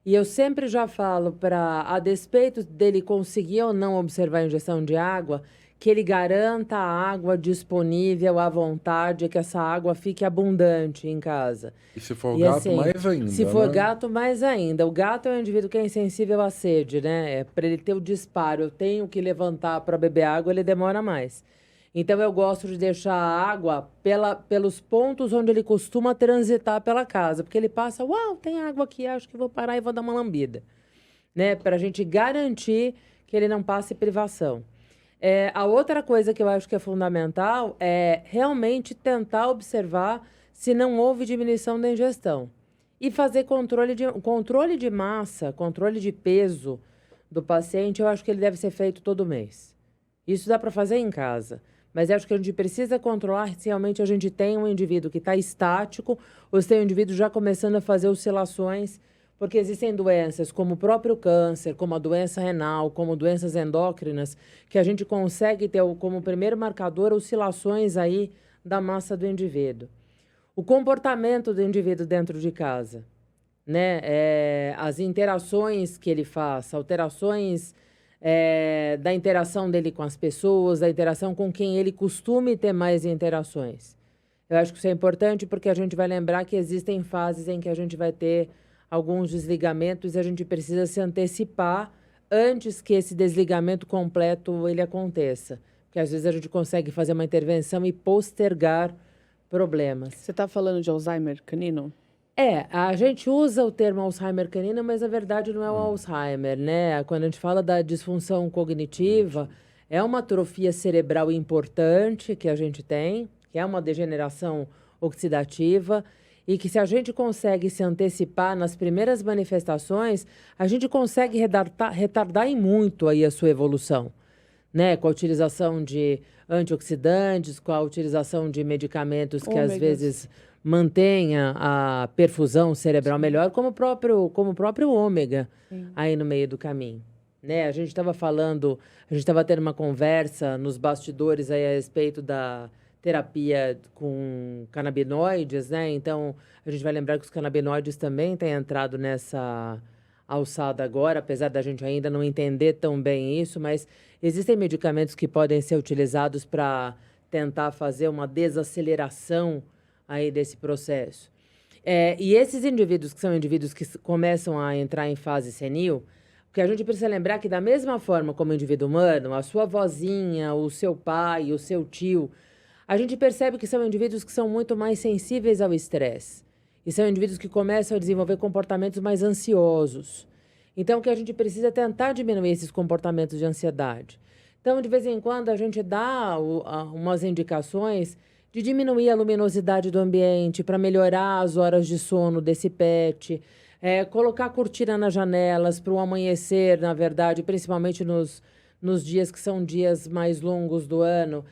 C: E eu sempre já falo a despeito dele conseguir ou não observar a ingestão de água, que ele garanta a água disponível à vontade, que essa água fique abundante em casa.
A: E se for
C: E
A: gato,
C: assim,
A: mais ainda,
C: se for
A: né?
C: gato, mais ainda. O gato é um indivíduo que é insensível à sede, né? Para ele ter o disparo, eu tenho que levantar para beber água, ele demora mais. Então, eu gosto de deixar a água pelos pontos onde ele costuma transitar pela casa. Porque ele passa, uau, tem água aqui, acho que vou parar e vou dar uma lambida. Né? Para a gente garantir que ele não passe privação. A outra coisa que eu acho que é fundamental é realmente tentar observar se não houve diminuição da ingestão. E fazer controle de massa, controle de peso do paciente, eu acho que ele deve ser feito todo mês. Isso dá para fazer em casa. Mas eu acho que a gente precisa controlar se realmente a gente tem um indivíduo que está estático ou se tem um indivíduo já começando a fazer oscilações, porque existem doenças como o próprio câncer, como a doença renal, como doenças endócrinas, que a gente consegue ter como primeiro marcador oscilações aí da massa do indivíduo. O comportamento do indivíduo dentro de casa, né? As interações que ele faz, alterações... da interação dele com as pessoas, da interação com quem ele costume ter mais interações. Eu acho que isso é importante porque a gente vai lembrar que existem fases em que a gente vai ter alguns desligamentos e a gente precisa se antecipar antes que esse desligamento completo ele aconteça. Porque às vezes a gente consegue fazer uma intervenção e postergar problemas.
B: Você está falando de Alzheimer canino?
C: A gente usa o termo Alzheimer canino, mas na verdade não é o Alzheimer, né? Quando a gente fala da disfunção cognitiva, é uma atrofia cerebral importante que a gente tem, que é uma degeneração oxidativa, e que se a gente consegue se antecipar nas primeiras manifestações, a gente consegue retardar em muito aí a sua evolução, né? Com a utilização de antioxidantes, com a utilização de medicamentos que às vezes mantenha a perfusão cerebral melhor, como o próprio ômega aí no meio do caminho. Né? A gente estava tendo uma conversa nos bastidores aí a respeito da terapia com canabinoides, né? Então, a gente vai lembrar que os canabinoides também têm entrado nessa alçada agora, apesar da gente ainda não entender tão bem isso, mas existem medicamentos que podem ser utilizados para tentar fazer uma desaceleração aí desse processo. E esses indivíduos que são indivíduos que começam a entrar em fase senil, porque a gente precisa lembrar que da mesma forma como o indivíduo humano, a sua vozinha, o seu pai, o seu tio, a gente percebe que são indivíduos que são muito mais sensíveis ao estresse. E são indivíduos que começam a desenvolver comportamentos mais ansiosos. Então, que a gente precisa tentar diminuir esses comportamentos de ansiedade. Então, de vez em quando, a gente dá umas indicações de diminuir a luminosidade do ambiente para melhorar as horas de sono desse pet, colocar cortina nas janelas para o amanhecer, na verdade, principalmente nos dias que são dias mais longos do ano,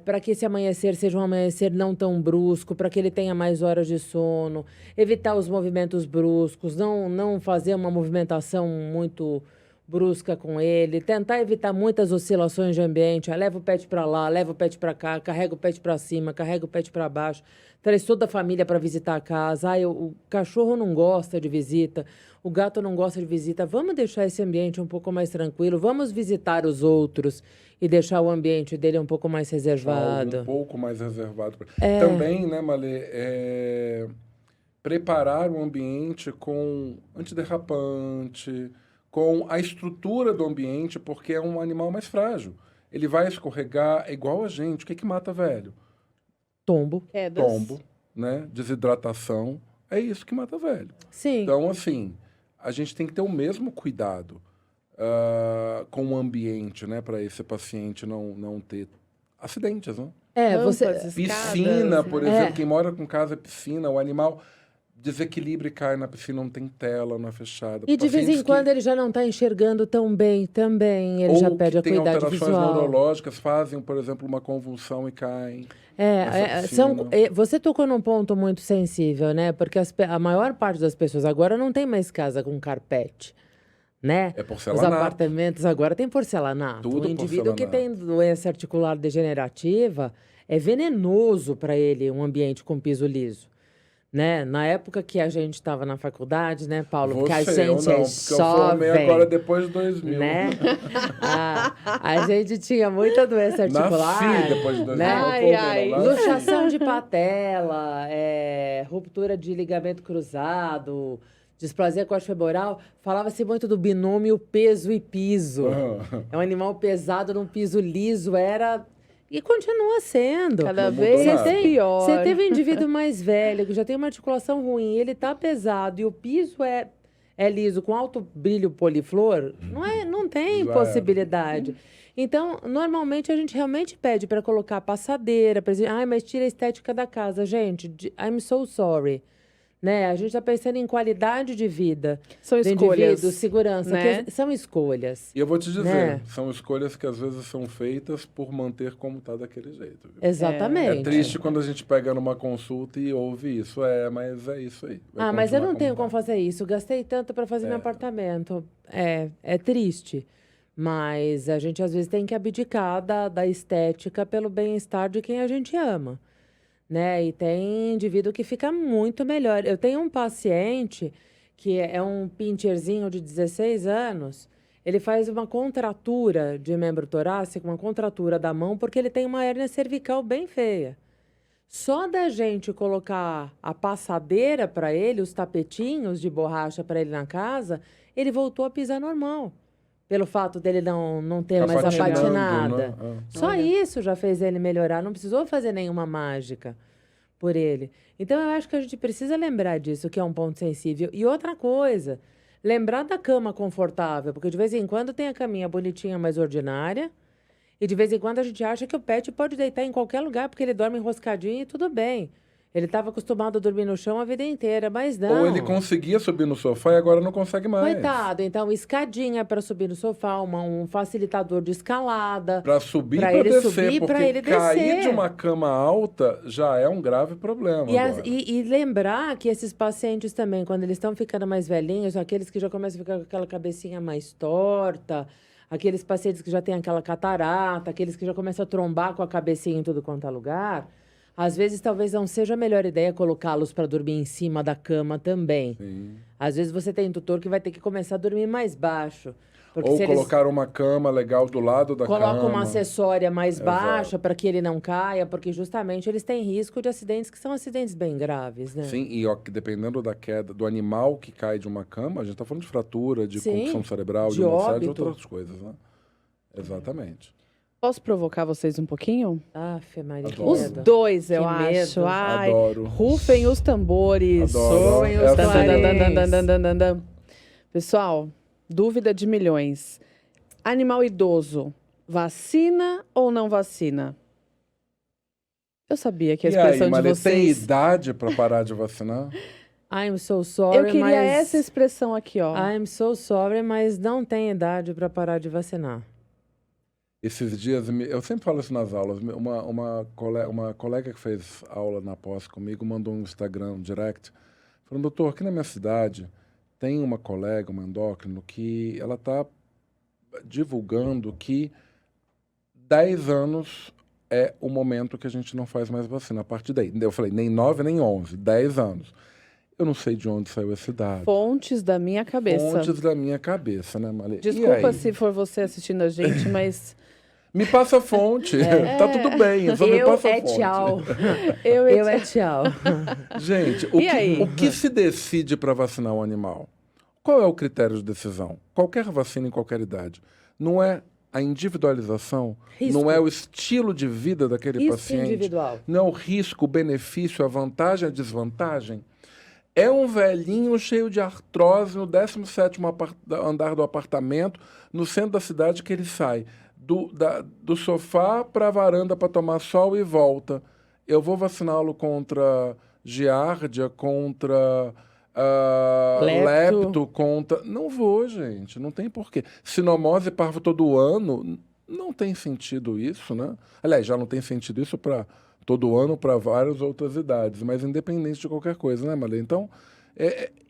C: para que esse amanhecer seja um amanhecer não tão brusco, para que ele tenha mais horas de sono, evitar os movimentos bruscos, não fazer uma movimentação muito, brusca com ele, tentar evitar muitas oscilações de ambiente. Leva o pet para lá, leva o pet para cá, carrega o pet para cima, carrega o pet para baixo, traz toda a família para visitar a casa. O cachorro não gosta de visita, o gato não gosta de visita. Vamos deixar esse ambiente um pouco mais tranquilo, vamos visitar os outros e deixar o ambiente dele um pouco mais reservado.
A: Um pouco mais reservado. Também, né, Malê, preparar o ambiente com antiderrapante, com a estrutura do ambiente, porque é um animal mais frágil. Ele vai escorregar, é igual a gente. O que mata velho?
C: Tombo.
B: Quedas.
A: Tombo, né? Desidratação. É isso que mata velho.
C: Sim.
A: Então, assim, a gente tem que ter o mesmo cuidado com o ambiente, né? Para esse paciente não ter acidentes, né?
B: Rampas,
A: Piscina,
B: escadas,
A: por
B: né?
A: exemplo, quem mora com casa é piscina, o animal desequilibra e cai na piscina, não tem tela, não é fechada.
C: E de vez em
A: Pacientes
C: quando ele já não está enxergando tão bem também, ele já perde a
A: tem
C: acuidade
A: alterações
C: visual.
A: neurológicas, fazem, por exemplo, uma convulsão e caem.
C: Você tocou num ponto muito sensível, né? Porque a maior parte das pessoas agora não tem mais casa com carpete, né?
A: É porcelanato.
C: Os apartamentos agora tem porcelanato.
A: Tudo
C: O indivíduo que tem
A: porcelanato.
C: doença articular degenerativa é venenoso para ele um ambiente com piso liso. Né? Na época que a gente estava na faculdade, né, Paulo? Porque a gente
A: eu não,
C: é
A: porque eu formei
C: jovem,
A: agora depois de 2000.
C: né? A gente tinha muita doença articular.
A: Nasci depois de 2000.
C: Né?
A: eu
B: Ai,
A: formei,
B: ai.
A: não nasci.
C: Luxação de patela, ruptura de ligamento cruzado, displasia coxofemoral. Falava-se muito do binômio peso e piso. É um animal pesado num piso liso, e continua sendo.
B: Cada
A: Não mudou
B: vez
A: nada.
B: pior.
C: Você teve um indivíduo mais velho, que já tem uma articulação ruim, ele tá pesado e o piso é liso, com alto brilho poliflor, não tem
A: Já
C: possibilidade. Então, normalmente, a gente realmente pede para colocar passadeira, mas tira a estética da casa. Gente, I'm so sorry. Né? A gente está pensando em qualidade de vida.
B: São
C: do
B: escolhas,
C: indivíduo, segurança,
B: né?
C: que são escolhas.
A: E eu vou te dizer,
C: Né?
A: são escolhas que às vezes são feitas por manter como está daquele jeito. Viu?
C: Exatamente.
A: É triste quando a gente pega numa consulta e ouve isso. Mas é isso aí. Vai
C: Mas eu
A: continuar
C: não tenho
A: tá.
C: como fazer isso. Gastei tanto para fazer meu apartamento. É triste. Mas a gente, às vezes, tem que abdicar da estética pelo bem-estar de quem a gente ama. Né? E tem indivíduo que fica muito melhor. Eu tenho um paciente que é um pincherzinho de 16 anos. Ele faz uma contratura de membro torácico, uma contratura da mão, porque ele tem uma hérnia cervical bem feia. Só da gente colocar a passadeira para ele, os tapetinhos de borracha para ele na casa, ele voltou a pisar normal. Pelo fato dele não ter
A: Tá
C: mais a
A: patinando,
C: patinada.
A: né?
C: Só isso já fez ele melhorar. Não precisou fazer nenhuma mágica por ele. Então, eu acho que a gente precisa lembrar disso, que é um ponto sensível. E outra coisa, lembrar da cama confortável, porque de vez em quando tem a caminha bonitinha, mais ordinária, e de vez em quando a gente acha que o pet pode deitar em qualquer lugar, porque ele dorme enroscadinho e tudo bem. Ele estava acostumado a dormir no chão a vida inteira, mas não.
A: Ou ele conseguia subir no sofá e agora não consegue mais.
C: Coitado, então escadinha para subir no sofá, um facilitador de escalada.
A: Para subir
C: Pra
A: e para
C: ele
A: descer,
C: subir,
A: porque
C: pra ele
A: cair
C: descer.
A: de uma cama alta já é um grave problema agora.
C: E lembrar que esses pacientes também, quando eles estão ficando mais velhinhos, aqueles que já começam a ficar com aquela cabecinha mais torta, aqueles pacientes que já têm aquela catarata, aqueles que já começam a trombar com a cabecinha em tudo quanto é lugar, às vezes talvez não seja a melhor ideia colocá-los para dormir em cima da cama também.
A: Sim.
C: Às vezes você tem tutor que vai ter que começar a dormir mais baixo. Porque
A: Ou
C: se eles
A: colocar uma cama legal do lado da cama.
C: colocam uma acessória mais
A: Exato.
C: baixa para que ele não caia, porque justamente eles têm risco de acidentes que são acidentes bem graves, né?
A: Sim, e ó, que dependendo da queda do animal que cai de uma cama, a gente está falando de fratura, de
C: Sim,
A: concussão cerebral,
C: de
A: de uma série de
C: óbito.
A: outras coisas, né? Exatamente.
B: Posso provocar vocês um pouquinho?
C: Aff, Maria, que
A: Adoro.
B: Os
C: medo.
B: dois, eu
C: Que
B: acho.
C: medo.
B: Ai,
A: Adoro.
B: rufem os tambores.
A: Adoro.
C: Soem os
A: Essa-
C: clarins.
B: Pessoal, dúvida de milhões. Animal idoso, vacina ou não vacina? Eu sabia que a
A: E aí,
B: expressão de
A: Malê, tem
B: vocês...
A: idade para parar de vacinar?
C: I'm so sorry,
B: Eu queria
C: mas...
B: essa expressão aqui, ó.
C: I'm so sorry, mas não tem idade para parar de vacinar.
A: Esses dias, eu sempre falo isso nas aulas, uma colega que fez aula na pós comigo mandou um Instagram, um direct, falando, doutor, aqui na minha cidade tem uma colega, uma endócrino, que ela está divulgando que 10 anos é o momento que a gente não faz mais vacina. A partir daí, eu falei, nem 9, nem 11, 10 anos. Eu não sei de onde saiu esse dado.
B: Fontes da minha cabeça.
A: Fontes da minha cabeça, né, Malê?
B: Desculpa se for você assistindo a gente, mas...
A: Me passa a fonte. Tá tudo bem, só me passa a fonte.
C: Tchau.
B: Eu
C: É tchau.
A: Gente,
B: E aí?
A: o que se decide para vacinar um animal? Qual é o critério de decisão? Qualquer vacina em qualquer idade. Não é a individualização,
C: Risco.
A: não é o estilo de vida daquele
C: Risco
A: paciente,
C: individual.
A: não é o risco, o benefício, a vantagem, a desvantagem. É um velhinho cheio de artrose no 17º andar do apartamento, no centro da cidade, que ele sai do sofá para a varanda para tomar sol e volta. Eu vou vaciná-lo contra giardia, contra lepto, contra... Não vou, gente. Não tem porquê. Sinomose parvo todo ano, não tem sentido isso, né? Aliás, já não tem sentido isso para todo ano, para várias outras idades, mas independente de qualquer coisa, né, Malê? Então,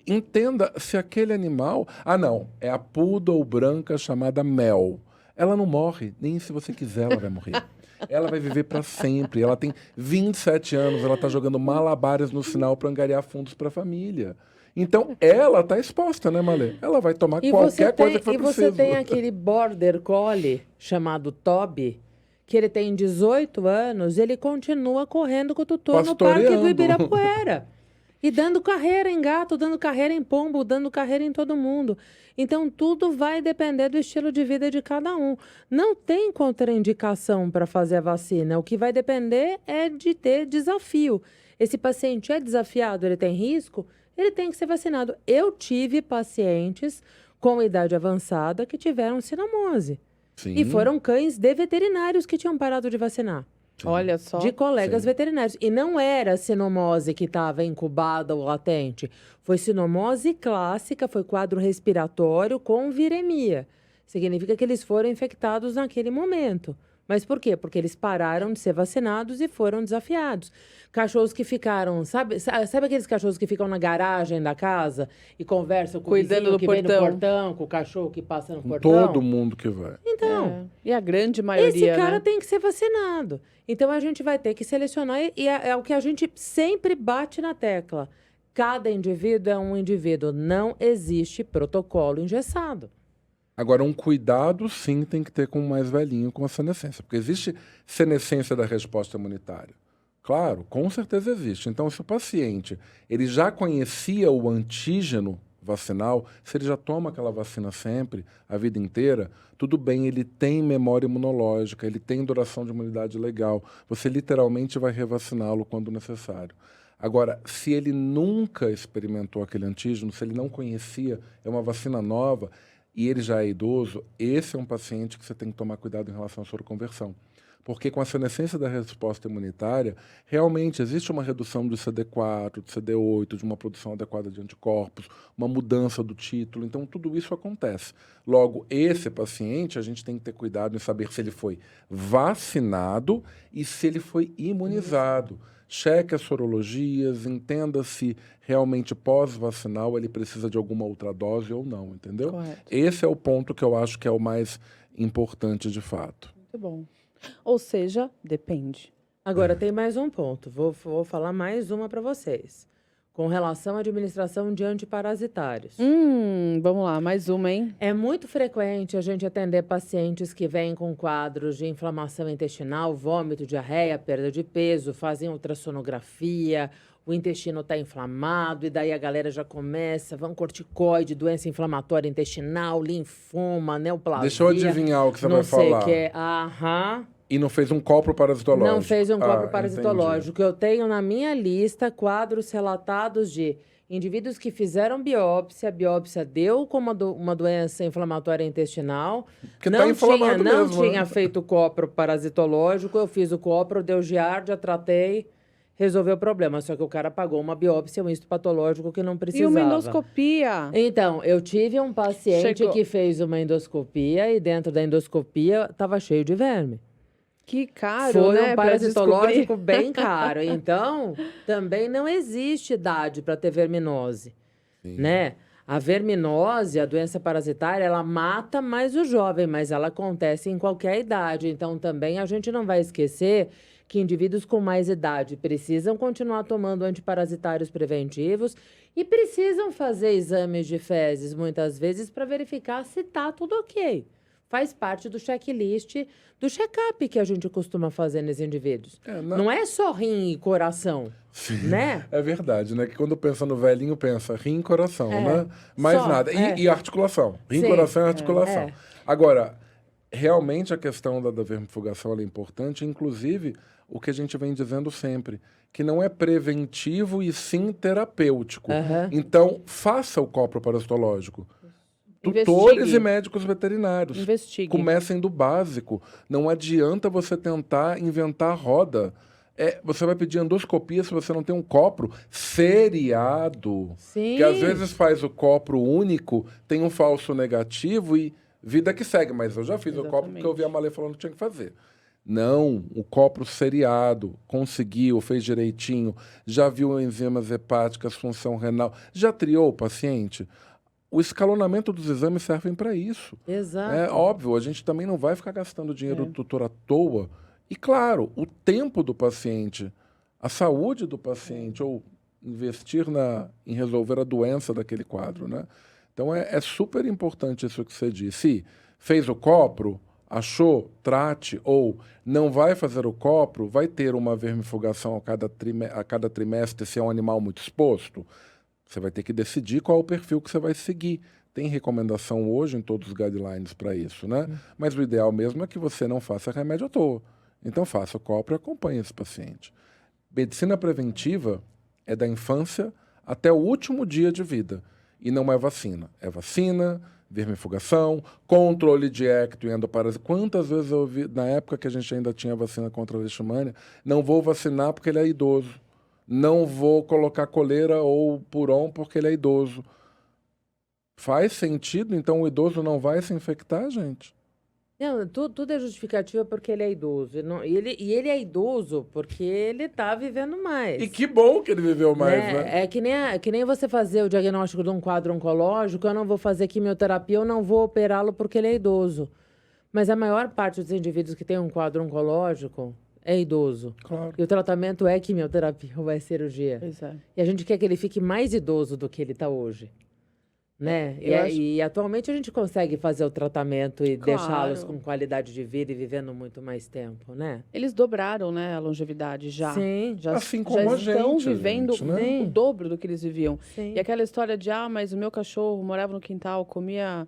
A: entenda se aquele animal... Ah, não. É a poodle branca chamada Mel. Ela não morre, nem se você quiser ela vai morrer. Ela vai viver para sempre. Ela tem 27 anos, ela está jogando malabares no sinal para angariar fundos para a família. Então, ela está exposta, né, Malê? Ela vai tomar qualquer coisa que for preciso.
C: E você tem aquele border collie chamado Toby, que ele tem 18 anos, ele continua correndo com o tutor no Parque do Ibirapuera. E dando carreira em gato, dando carreira em pombo, dando carreira em todo mundo. Então, tudo vai depender do estilo de vida de cada um. Não tem contraindicação para fazer a vacina. O que vai depender é de ter desafio. Esse paciente é desafiado, ele tem risco, ele tem que ser vacinado. Eu tive pacientes com idade avançada que tiveram sinomose.
A: Sim.
C: E foram cães de veterinários que tinham parado de vacinar.
A: Sim.
B: Olha só.
C: De colegas
A: Sim.
C: veterinários. E não era sinomose que estava incubada ou latente. Foi sinomose clássica, foi quadro respiratório com viremia. Significa que eles foram infectados naquele momento. Mas por quê? Porque eles pararam de ser vacinados e foram desafiados. Cachorros que ficaram... Sabe aqueles cachorros que ficam na garagem da casa e conversam com
B: Cuidando
C: o vizinho
B: do
C: que
B: portão.
C: vem no portão, com o cachorro que passa no portão?
A: Todo mundo que vai.
C: Então...
B: E a grande maioria,
C: Esse cara
B: né?
C: tem que ser vacinado. Então, a gente vai ter que selecionar, e é o que a gente sempre bate na tecla. Cada indivíduo é um indivíduo. Não existe protocolo engessado.
A: Agora, um cuidado, sim, tem que ter com o mais velhinho, com a senescência. Porque existe senescência da resposta imunitária. Claro, com certeza existe. Então, se o paciente ele já conhecia o antígeno vacinal, se ele já toma aquela vacina sempre, a vida inteira, tudo bem, ele tem memória imunológica, ele tem duração de imunidade legal. Você literalmente vai revaciná-lo quando necessário. Agora, se ele nunca experimentou aquele antígeno, se ele não conhecia, é uma vacina nova e ele já é idoso, esse é um paciente que você tem que tomar cuidado em relação à soroconversão. Porque com a senescência da resposta imunitária, realmente existe uma redução do CD4, do CD8, de uma produção adequada de anticorpos, uma mudança do título. Então, tudo isso acontece. Logo, esse paciente, a gente tem que ter cuidado em saber se ele foi vacinado e se ele foi imunizado. Cheque as sorologias, entenda se realmente pós-vacinal ele precisa de alguma outra dose ou não, entendeu?
B: Correto.
A: Esse é o ponto que eu acho que é o mais importante de fato.
B: Muito bom. Ou seja, depende.
C: Agora, tem mais um ponto. Vou falar mais uma para vocês. Com relação à administração de antiparasitários.
B: Vamos lá, mais uma, hein?
C: É muito frequente a gente atender pacientes que vêm com quadros de inflamação intestinal, vômito, diarreia, perda de peso, fazem ultrassonografia, o intestino está inflamado, e daí a galera já começa, vão corticoide, doença inflamatória intestinal, linfoma, neoplasia.
A: Deixa eu adivinhar o que você vai falar.
C: Não sei o que. Aham.
A: E não fez um copro parasitológico.
C: Não fez um copro
A: entendi.
C: parasitológico. Eu tenho na minha lista quadros relatados de indivíduos que fizeram biópsia, a biópsia deu como uma doença inflamatória intestinal.
A: Porque tá inflamado
C: não
A: mesmo, né?
C: tinha feito copro parasitológico, eu fiz o copro, deu giardia, tratei, resolveu o problema. Só que o cara pagou uma biópsia, um histopatológico que não precisava.
B: E uma endoscopia?
C: Então, eu tive um paciente
B: Chegou.
C: que fez uma endoscopia e dentro da endoscopia estava cheio de verme.
B: Que caro,
C: Foi
B: né?
C: um
B: pra
C: parasitológico
B: descobrir.
C: bem caro. Então, também não existe idade para ter verminose,
A: Sim.
C: né? A verminose, a doença parasitária, ela mata mais o jovem, mas ela acontece em qualquer idade. Então, também a gente não vai esquecer que indivíduos com mais idade precisam continuar tomando antiparasitários preventivos e precisam fazer exames de fezes, muitas vezes, para verificar se está tudo ok. Faz parte do checklist, do check-up que a gente costuma fazer nos indivíduos. Não é só rim e coração, né?
A: É verdade, né? Que quando pensa no velhinho, pensa rim e coração, né? Mais
C: Só,
A: nada. E articulação. Rim,
C: Sim,
A: coração e articulação.
C: é.
A: Agora, realmente a questão da vermifugação ela é importante, inclusive o que a gente vem dizendo sempre, que não é preventivo e sim terapêutico. Então, faça o copro parasitológico. Tutores e médicos veterinários.
B: Investigue.
A: Comecem do básico. Não adianta você tentar inventar a roda. Você vai pedir endoscopia se você não tem um copro seriado.
C: Sim.
A: Que às vezes faz o copro único, tem um falso negativo e vida que segue. Mas eu já fiz o copro porque eu vi a Malê falando que tinha que fazer. Não, o copro seriado, conseguiu, fez direitinho, já viu enzimas hepáticas, função renal, já triou o paciente. O escalonamento dos exames servem para isso.
C: Exato.
A: É óbvio, a gente também não vai ficar gastando dinheiro do tutor à toa. E, claro, o tempo do paciente, a saúde do paciente, ou investir em resolver a doença daquele quadro, né? Então, é super importante isso que você disse. Se fez o copro, achou, trate, ou não vai fazer o copro, vai ter uma vermifugação a cada trimestre se é um animal muito exposto. Você vai ter que decidir qual é o perfil que você vai seguir. Tem recomendação hoje em todos os guidelines para isso, né? Mas o ideal mesmo é que você não faça remédio à toa. Então faça o copro e acompanhe esse paciente. Medicina preventiva é da infância até o último dia de vida. E não é vacina. É vacina, vermifugação, controle de ecto e endoparasita. Quantas vezes eu ouvi, na época que a gente ainda tinha vacina contra a leishmania, não vou vacinar porque ele é idoso. Não vou colocar coleira ou puron porque ele é idoso. Faz sentido? Então o idoso não vai se infectar, gente?
C: Não, tudo é justificativa porque ele é idoso. E ele é idoso porque ele está vivendo mais.
A: E que bom que ele viveu mais, né?
C: É que nem você fazer o diagnóstico de um quadro oncológico, eu não vou fazer quimioterapia, eu não vou operá-lo porque ele é idoso. Mas a maior parte dos indivíduos que tem um quadro oncológico é idoso.
A: Claro.
C: E o tratamento é quimioterapia ou é cirurgia.
B: Exato.
C: E a gente quer que ele fique mais idoso do que ele está hoje. Né? E atualmente a gente consegue fazer o tratamento e deixá-los com qualidade de vida e vivendo muito mais tempo, né?
B: Eles dobraram, né, a longevidade já.
C: Sim.
A: Assim como a gente,
B: estão vivendo
A: né?
B: o dobro do que eles viviam.
C: Sim.
B: E aquela história de, mas o meu cachorro morava no quintal, comia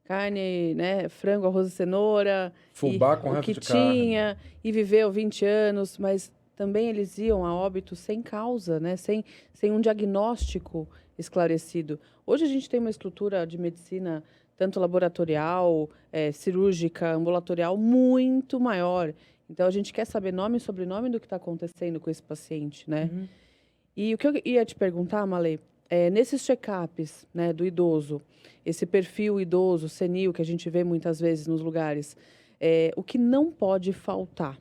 B: carne, né, frango, arroz e cenoura.
A: Fubá com
B: o
A: resto
B: que
A: de carne.
B: tinha, e viveu 20 anos, mas também eles iam a óbito sem causa, né, sem um diagnóstico esclarecido. Hoje a gente tem uma estrutura de medicina, tanto laboratorial, cirúrgica, ambulatorial, muito maior. Então, a gente quer saber nome e sobrenome do que está acontecendo com esse paciente, né? E o que eu ia te perguntar, Malê, nesses check-ups, né, do idoso, esse perfil idoso, senil, que a gente vê muitas vezes nos lugares, o que não pode faltar?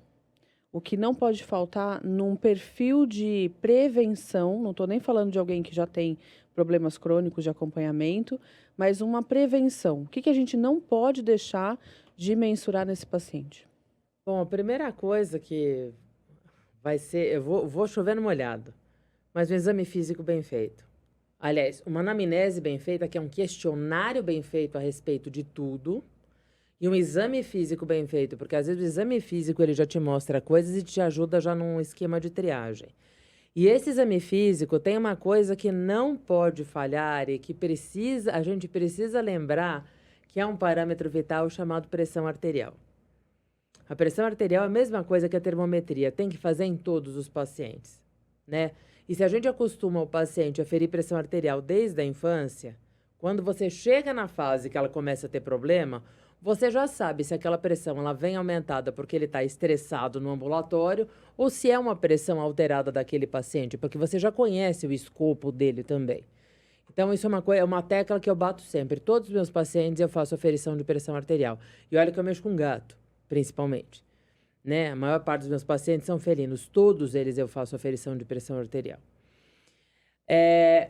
B: O que não pode faltar num perfil de prevenção, não estou nem falando de alguém que já tem problemas crônicos de acompanhamento, mas uma prevenção. O que a gente não pode deixar de mensurar nesse paciente?
C: Bom, a primeira coisa que vai ser... Eu vou chover no molhado, mas um exame físico bem feito. Aliás, uma anamnese bem feita, que é um questionário bem feito a respeito de tudo, e um exame físico bem feito, porque às vezes o exame físico ele já te mostra coisas e te ajuda já num esquema de triagem. E esse exame físico tem uma coisa que não pode falhar e que a gente precisa lembrar, que é um parâmetro vital chamado pressão arterial. A pressão arterial é a mesma coisa que a termometria, tem que fazer em todos os pacientes, né? E se a gente acostuma o paciente a ferir pressão arterial desde a infância, quando você chega na fase que ela começa a ter problema, você já sabe se aquela pressão ela vem aumentada porque ele está estressado no ambulatório ou se é uma pressão alterada daquele paciente, porque você já conhece o escopo dele também. Então, isso é uma tecla que eu bato sempre. Todos os meus pacientes eu faço aferição de pressão arterial. E olha que eu mexo com gato, principalmente. Né? A maior parte dos meus pacientes são felinos. Todos eles eu faço aferição de pressão arterial.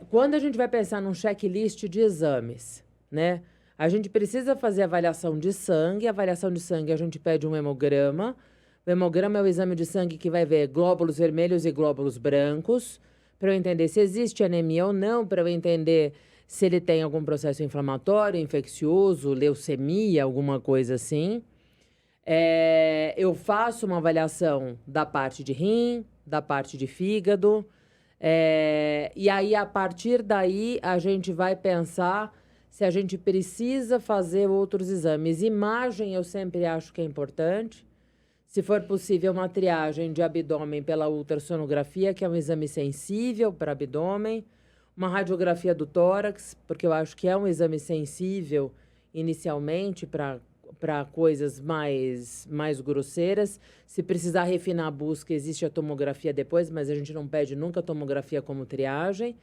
C: Quando a gente vai pensar num checklist de exames, né? A gente precisa fazer avaliação de sangue. A avaliação de sangue, a gente pede um hemograma. O hemograma é o exame de sangue que vai ver glóbulos vermelhos e glóbulos brancos, para eu entender se existe anemia ou não, para eu entender se ele tem algum processo inflamatório, infeccioso, leucemia, alguma coisa assim. Eu faço uma avaliação da parte de rim, da parte de fígado. E aí, a partir daí, a gente vai pensar se a gente precisa fazer outros exames. Imagem eu sempre acho que é importante. Se for possível, uma triagem de abdômen pela ultrassonografia, que é um exame sensível para abdômen. Uma radiografia do tórax, porque eu acho que é um exame sensível inicialmente para coisas mais grosseiras. Se precisar refinar a busca, existe a tomografia depois, mas a gente não pede nunca a tomografia como triagem.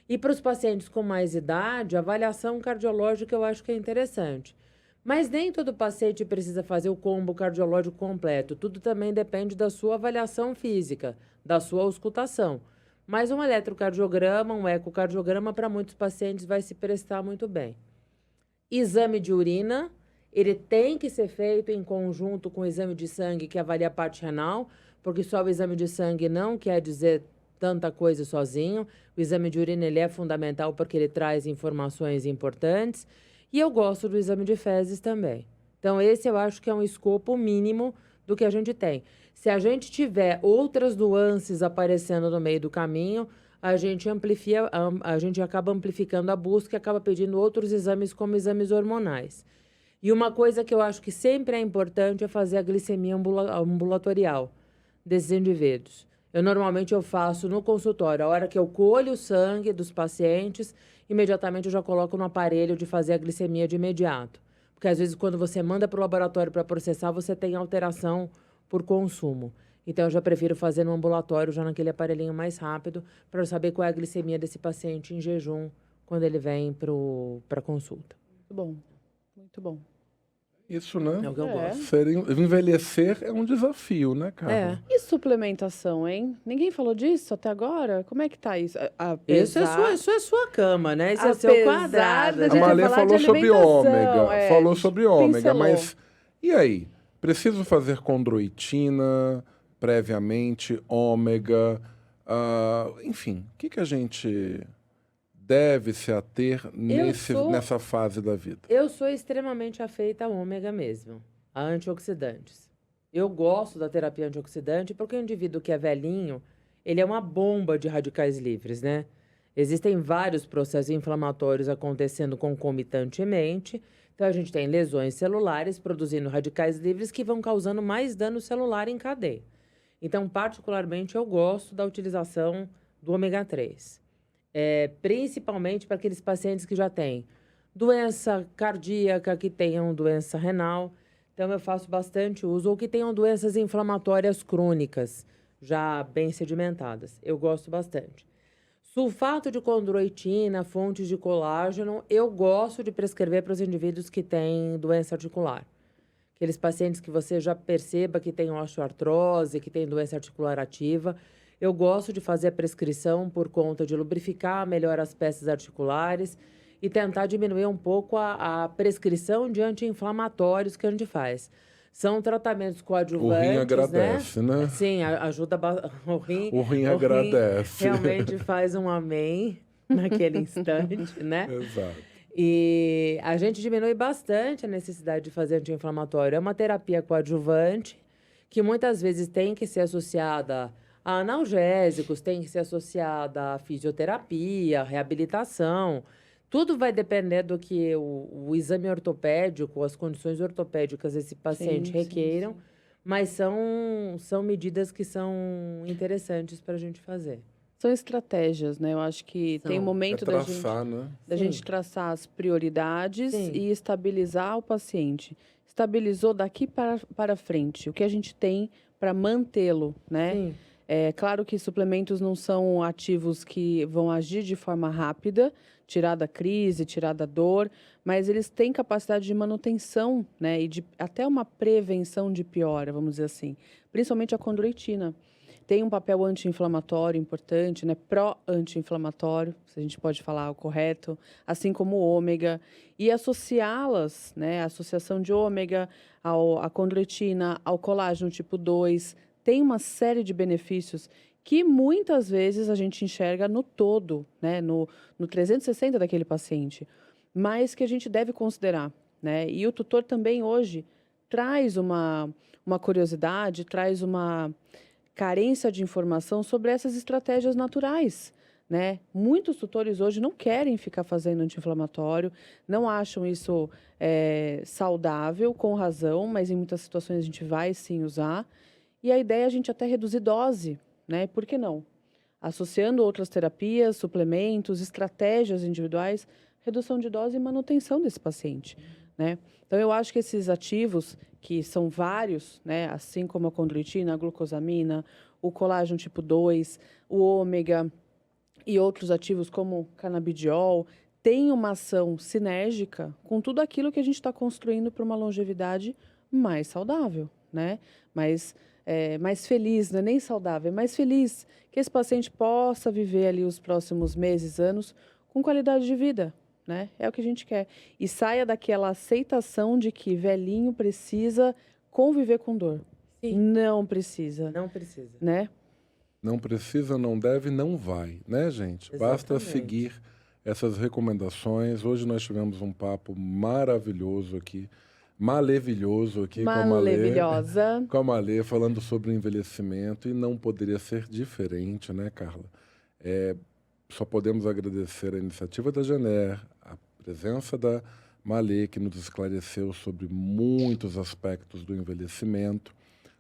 C: E para os pacientes com mais idade, a avaliação cardiológica eu acho que é interessante. Mas nem todo paciente precisa fazer o combo cardiológico completo. Tudo também depende da sua avaliação física, da sua auscultação. Mas um eletrocardiograma, um ecocardiograma, para muitos pacientes vai se prestar muito bem. Exame de urina, ele tem que ser feito em conjunto com o exame de sangue que avalia a parte renal, porque só o exame de sangue não quer dizer tanta coisa sozinho. O exame de urina ele é fundamental porque ele traz informações importantes. E eu gosto do exame de fezes também. Então, esse eu acho que é um escopo mínimo do que a gente tem. Se a gente tiver outras nuances aparecendo no meio do caminho, a gente acaba amplificando a busca e acaba pedindo outros exames, como exames hormonais. E uma coisa que eu acho que sempre é importante é fazer a glicemia ambulatorial desses indivíduos. Normalmente eu faço no consultório. A hora que eu colho o sangue dos pacientes, imediatamente eu já coloco no aparelho de fazer a glicemia de imediato. Porque às vezes quando você manda para o laboratório para processar, você tem alteração por consumo. Então eu já prefiro fazer no ambulatório, já naquele aparelhinho mais rápido, para eu saber qual é a glicemia desse paciente em jejum quando ele vem para consulta.
B: Muito bom, muito bom.
A: Isso, né?
C: É o que eu gosto.
A: Envelhecer é um desafio, né, cara?
B: E suplementação, hein? Ninguém falou disso até agora? Como é que tá isso?
C: Isso é sua cama, né? Isso é seu quadrado.
A: A Malê falou sobre ômega. Falou sobre ômega, mas e aí? Preciso fazer condroitina previamente, ômega, enfim, o que a gente deve se ater nessa fase da vida?
C: Eu sou extremamente afeita a ômega mesmo, a antioxidantes. Eu gosto da terapia antioxidante porque o indivíduo que é velhinho, ele é uma bomba de radicais livres, né? Existem vários processos inflamatórios acontecendo concomitantemente. Então, a gente tem lesões celulares produzindo radicais livres que vão causando mais dano celular em cadeia. Então, particularmente, eu gosto da utilização do ômega 3. Principalmente para aqueles pacientes que já têm doença cardíaca, que tenham doença renal. Então, eu faço bastante uso, ou que tenham doenças inflamatórias crônicas, já bem sedimentadas. Eu gosto bastante. Sulfato de condroitina, fontes de colágeno, eu gosto de prescrever para os indivíduos que têm doença articular. Aqueles pacientes que você já perceba que têm osteoartrose, que têm doença articular ativa. Eu gosto de fazer a prescrição por conta de lubrificar melhor as peças articulares e tentar diminuir um pouco a prescrição de anti-inflamatórios que a gente faz. São tratamentos coadjuvantes,
A: o rim agradece, né?
C: Sim, ajuda o rim
A: agradece.
C: Realmente faz um amém naquele instante, né?
A: Exato.
C: E a gente diminui bastante a necessidade de fazer anti-inflamatório. É uma terapia coadjuvante que muitas vezes tem que ser associada a analgésicos, tem que ser associada a fisioterapia, reabilitação. Tudo vai depender do que o exame ortopédico, as condições ortopédicas desse paciente requeiram, mas são medidas que são interessantes para a gente fazer.
B: São estratégias, né? Eu acho que tem um momento da gente traçar as prioridades e estabilizar o paciente. Estabilizou daqui para frente, o que a gente tem para mantê-lo, né?
C: Sim.
B: É claro que suplementos não são ativos que vão agir de forma rápida, tirar da crise, tirar da dor, mas eles têm capacidade de manutenção, né? E até uma prevenção de piora, vamos dizer assim. Principalmente a condroitina. tem um papel anti-inflamatório importante, né? Pró-anti-inflamatório, se a gente pode falar o correto, assim como o ômega. E associá-las, né? A associação de ômega à condroitina, ao colágeno tipo 2, tem uma série de benefícios que muitas vezes a gente enxerga no todo, né? No 360 daquele paciente, mas que a gente deve considerar, né? E o tutor também hoje traz uma curiosidade, traz uma carência de informação sobre essas estratégias naturais, né? Muitos tutores hoje não querem ficar fazendo anti-inflamatório, não acham isso saudável, com razão, mas em muitas situações a gente vai sim usar. E a ideia é a gente até reduzir dose, né? Por que não? Associando outras terapias, suplementos, estratégias individuais, redução de dose e manutenção desse paciente, né? Então, eu acho que esses ativos, que são vários, né, assim como a condroitina, a glucosamina, o colágeno tipo 2, o ômega e outros ativos como canabidiol, têm uma ação sinérgica com tudo aquilo que a gente está construindo para uma longevidade mais saudável, né? Mais feliz, não é nem saudável, é mais feliz, que esse paciente possa viver ali os próximos meses, anos, com qualidade de vida, né? É o que a gente quer. E saia daquela aceitação de que velhinho precisa conviver com dor.
C: Sim.
B: Não precisa.
C: Não precisa.
B: Né?
A: Não precisa, não deve, não vai, né, gente? Basta
C: Exatamente.
A: seguir essas recomendações. Hoje nós tivemos um papo maravilhoso aqui, malevilhoso aqui
B: Maravilhosa.
A: com a Malê, falando sobre o envelhecimento, e não poderia ser diferente, né, Carla? Só podemos agradecer a iniciativa da Gener, a presença da Malê, que nos esclareceu sobre muitos aspectos do envelhecimento,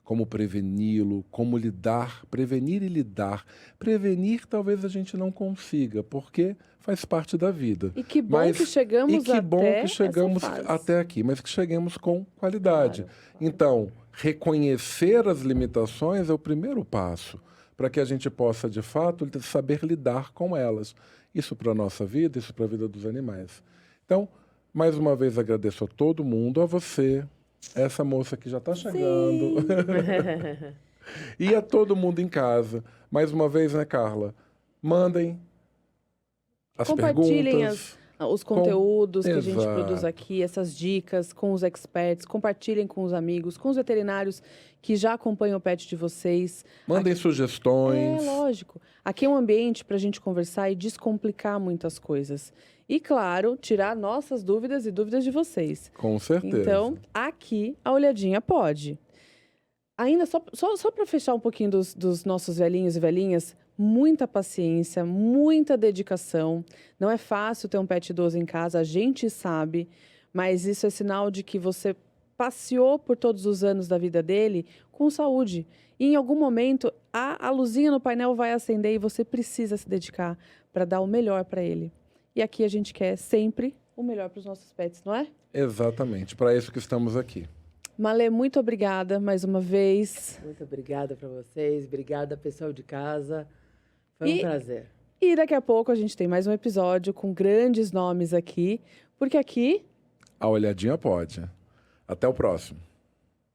A: como preveni-lo, como lidar, prevenir e lidar. Prevenir talvez a gente não consiga, porque faz parte da vida.
B: E que bom que chegamos
A: até aqui, mas que cheguemos com qualidade.
B: Claro.
A: Então, reconhecer as limitações é o primeiro passo, para que a gente possa, de fato, saber lidar com elas. Isso para a nossa vida, isso para a vida dos animais. Então, mais uma vez agradeço a todo mundo, a você, essa moça que já está chegando, e a todo mundo em casa. Mais uma vez, né, Carla? Mandem as
B: Compartilhem
A: perguntas.
B: os conteúdos que a gente
A: Exato.
B: produz aqui, essas dicas com os experts, compartilhem com os amigos, com os veterinários que já acompanham o pet de vocês.
A: Mandem sugestões.
B: Lógico. Aqui é um ambiente para a gente conversar e descomplicar muitas coisas. E, claro, tirar nossas dúvidas e dúvidas de vocês.
A: Com certeza.
B: Então, aqui, a olhadinha pode. Ainda só para fechar um pouquinho dos nossos velhinhos e velhinhas, muita paciência, muita dedicação. Não é fácil ter um pet idoso em casa, a gente sabe, mas isso é sinal de que você passeou por todos os anos da vida dele com saúde. E em algum momento, a luzinha no painel vai acender e você precisa se dedicar para dar o melhor para ele. E aqui a gente quer sempre o melhor para os nossos pets, não é?
A: Exatamente, para isso que estamos aqui.
B: Malê, muito obrigada mais uma vez.
C: Muito obrigada para vocês, obrigada pessoal de casa. Foi um prazer.
B: E daqui a pouco a gente tem mais um episódio com grandes nomes aqui, porque aqui...
A: A olhadinha pode. Até o próximo.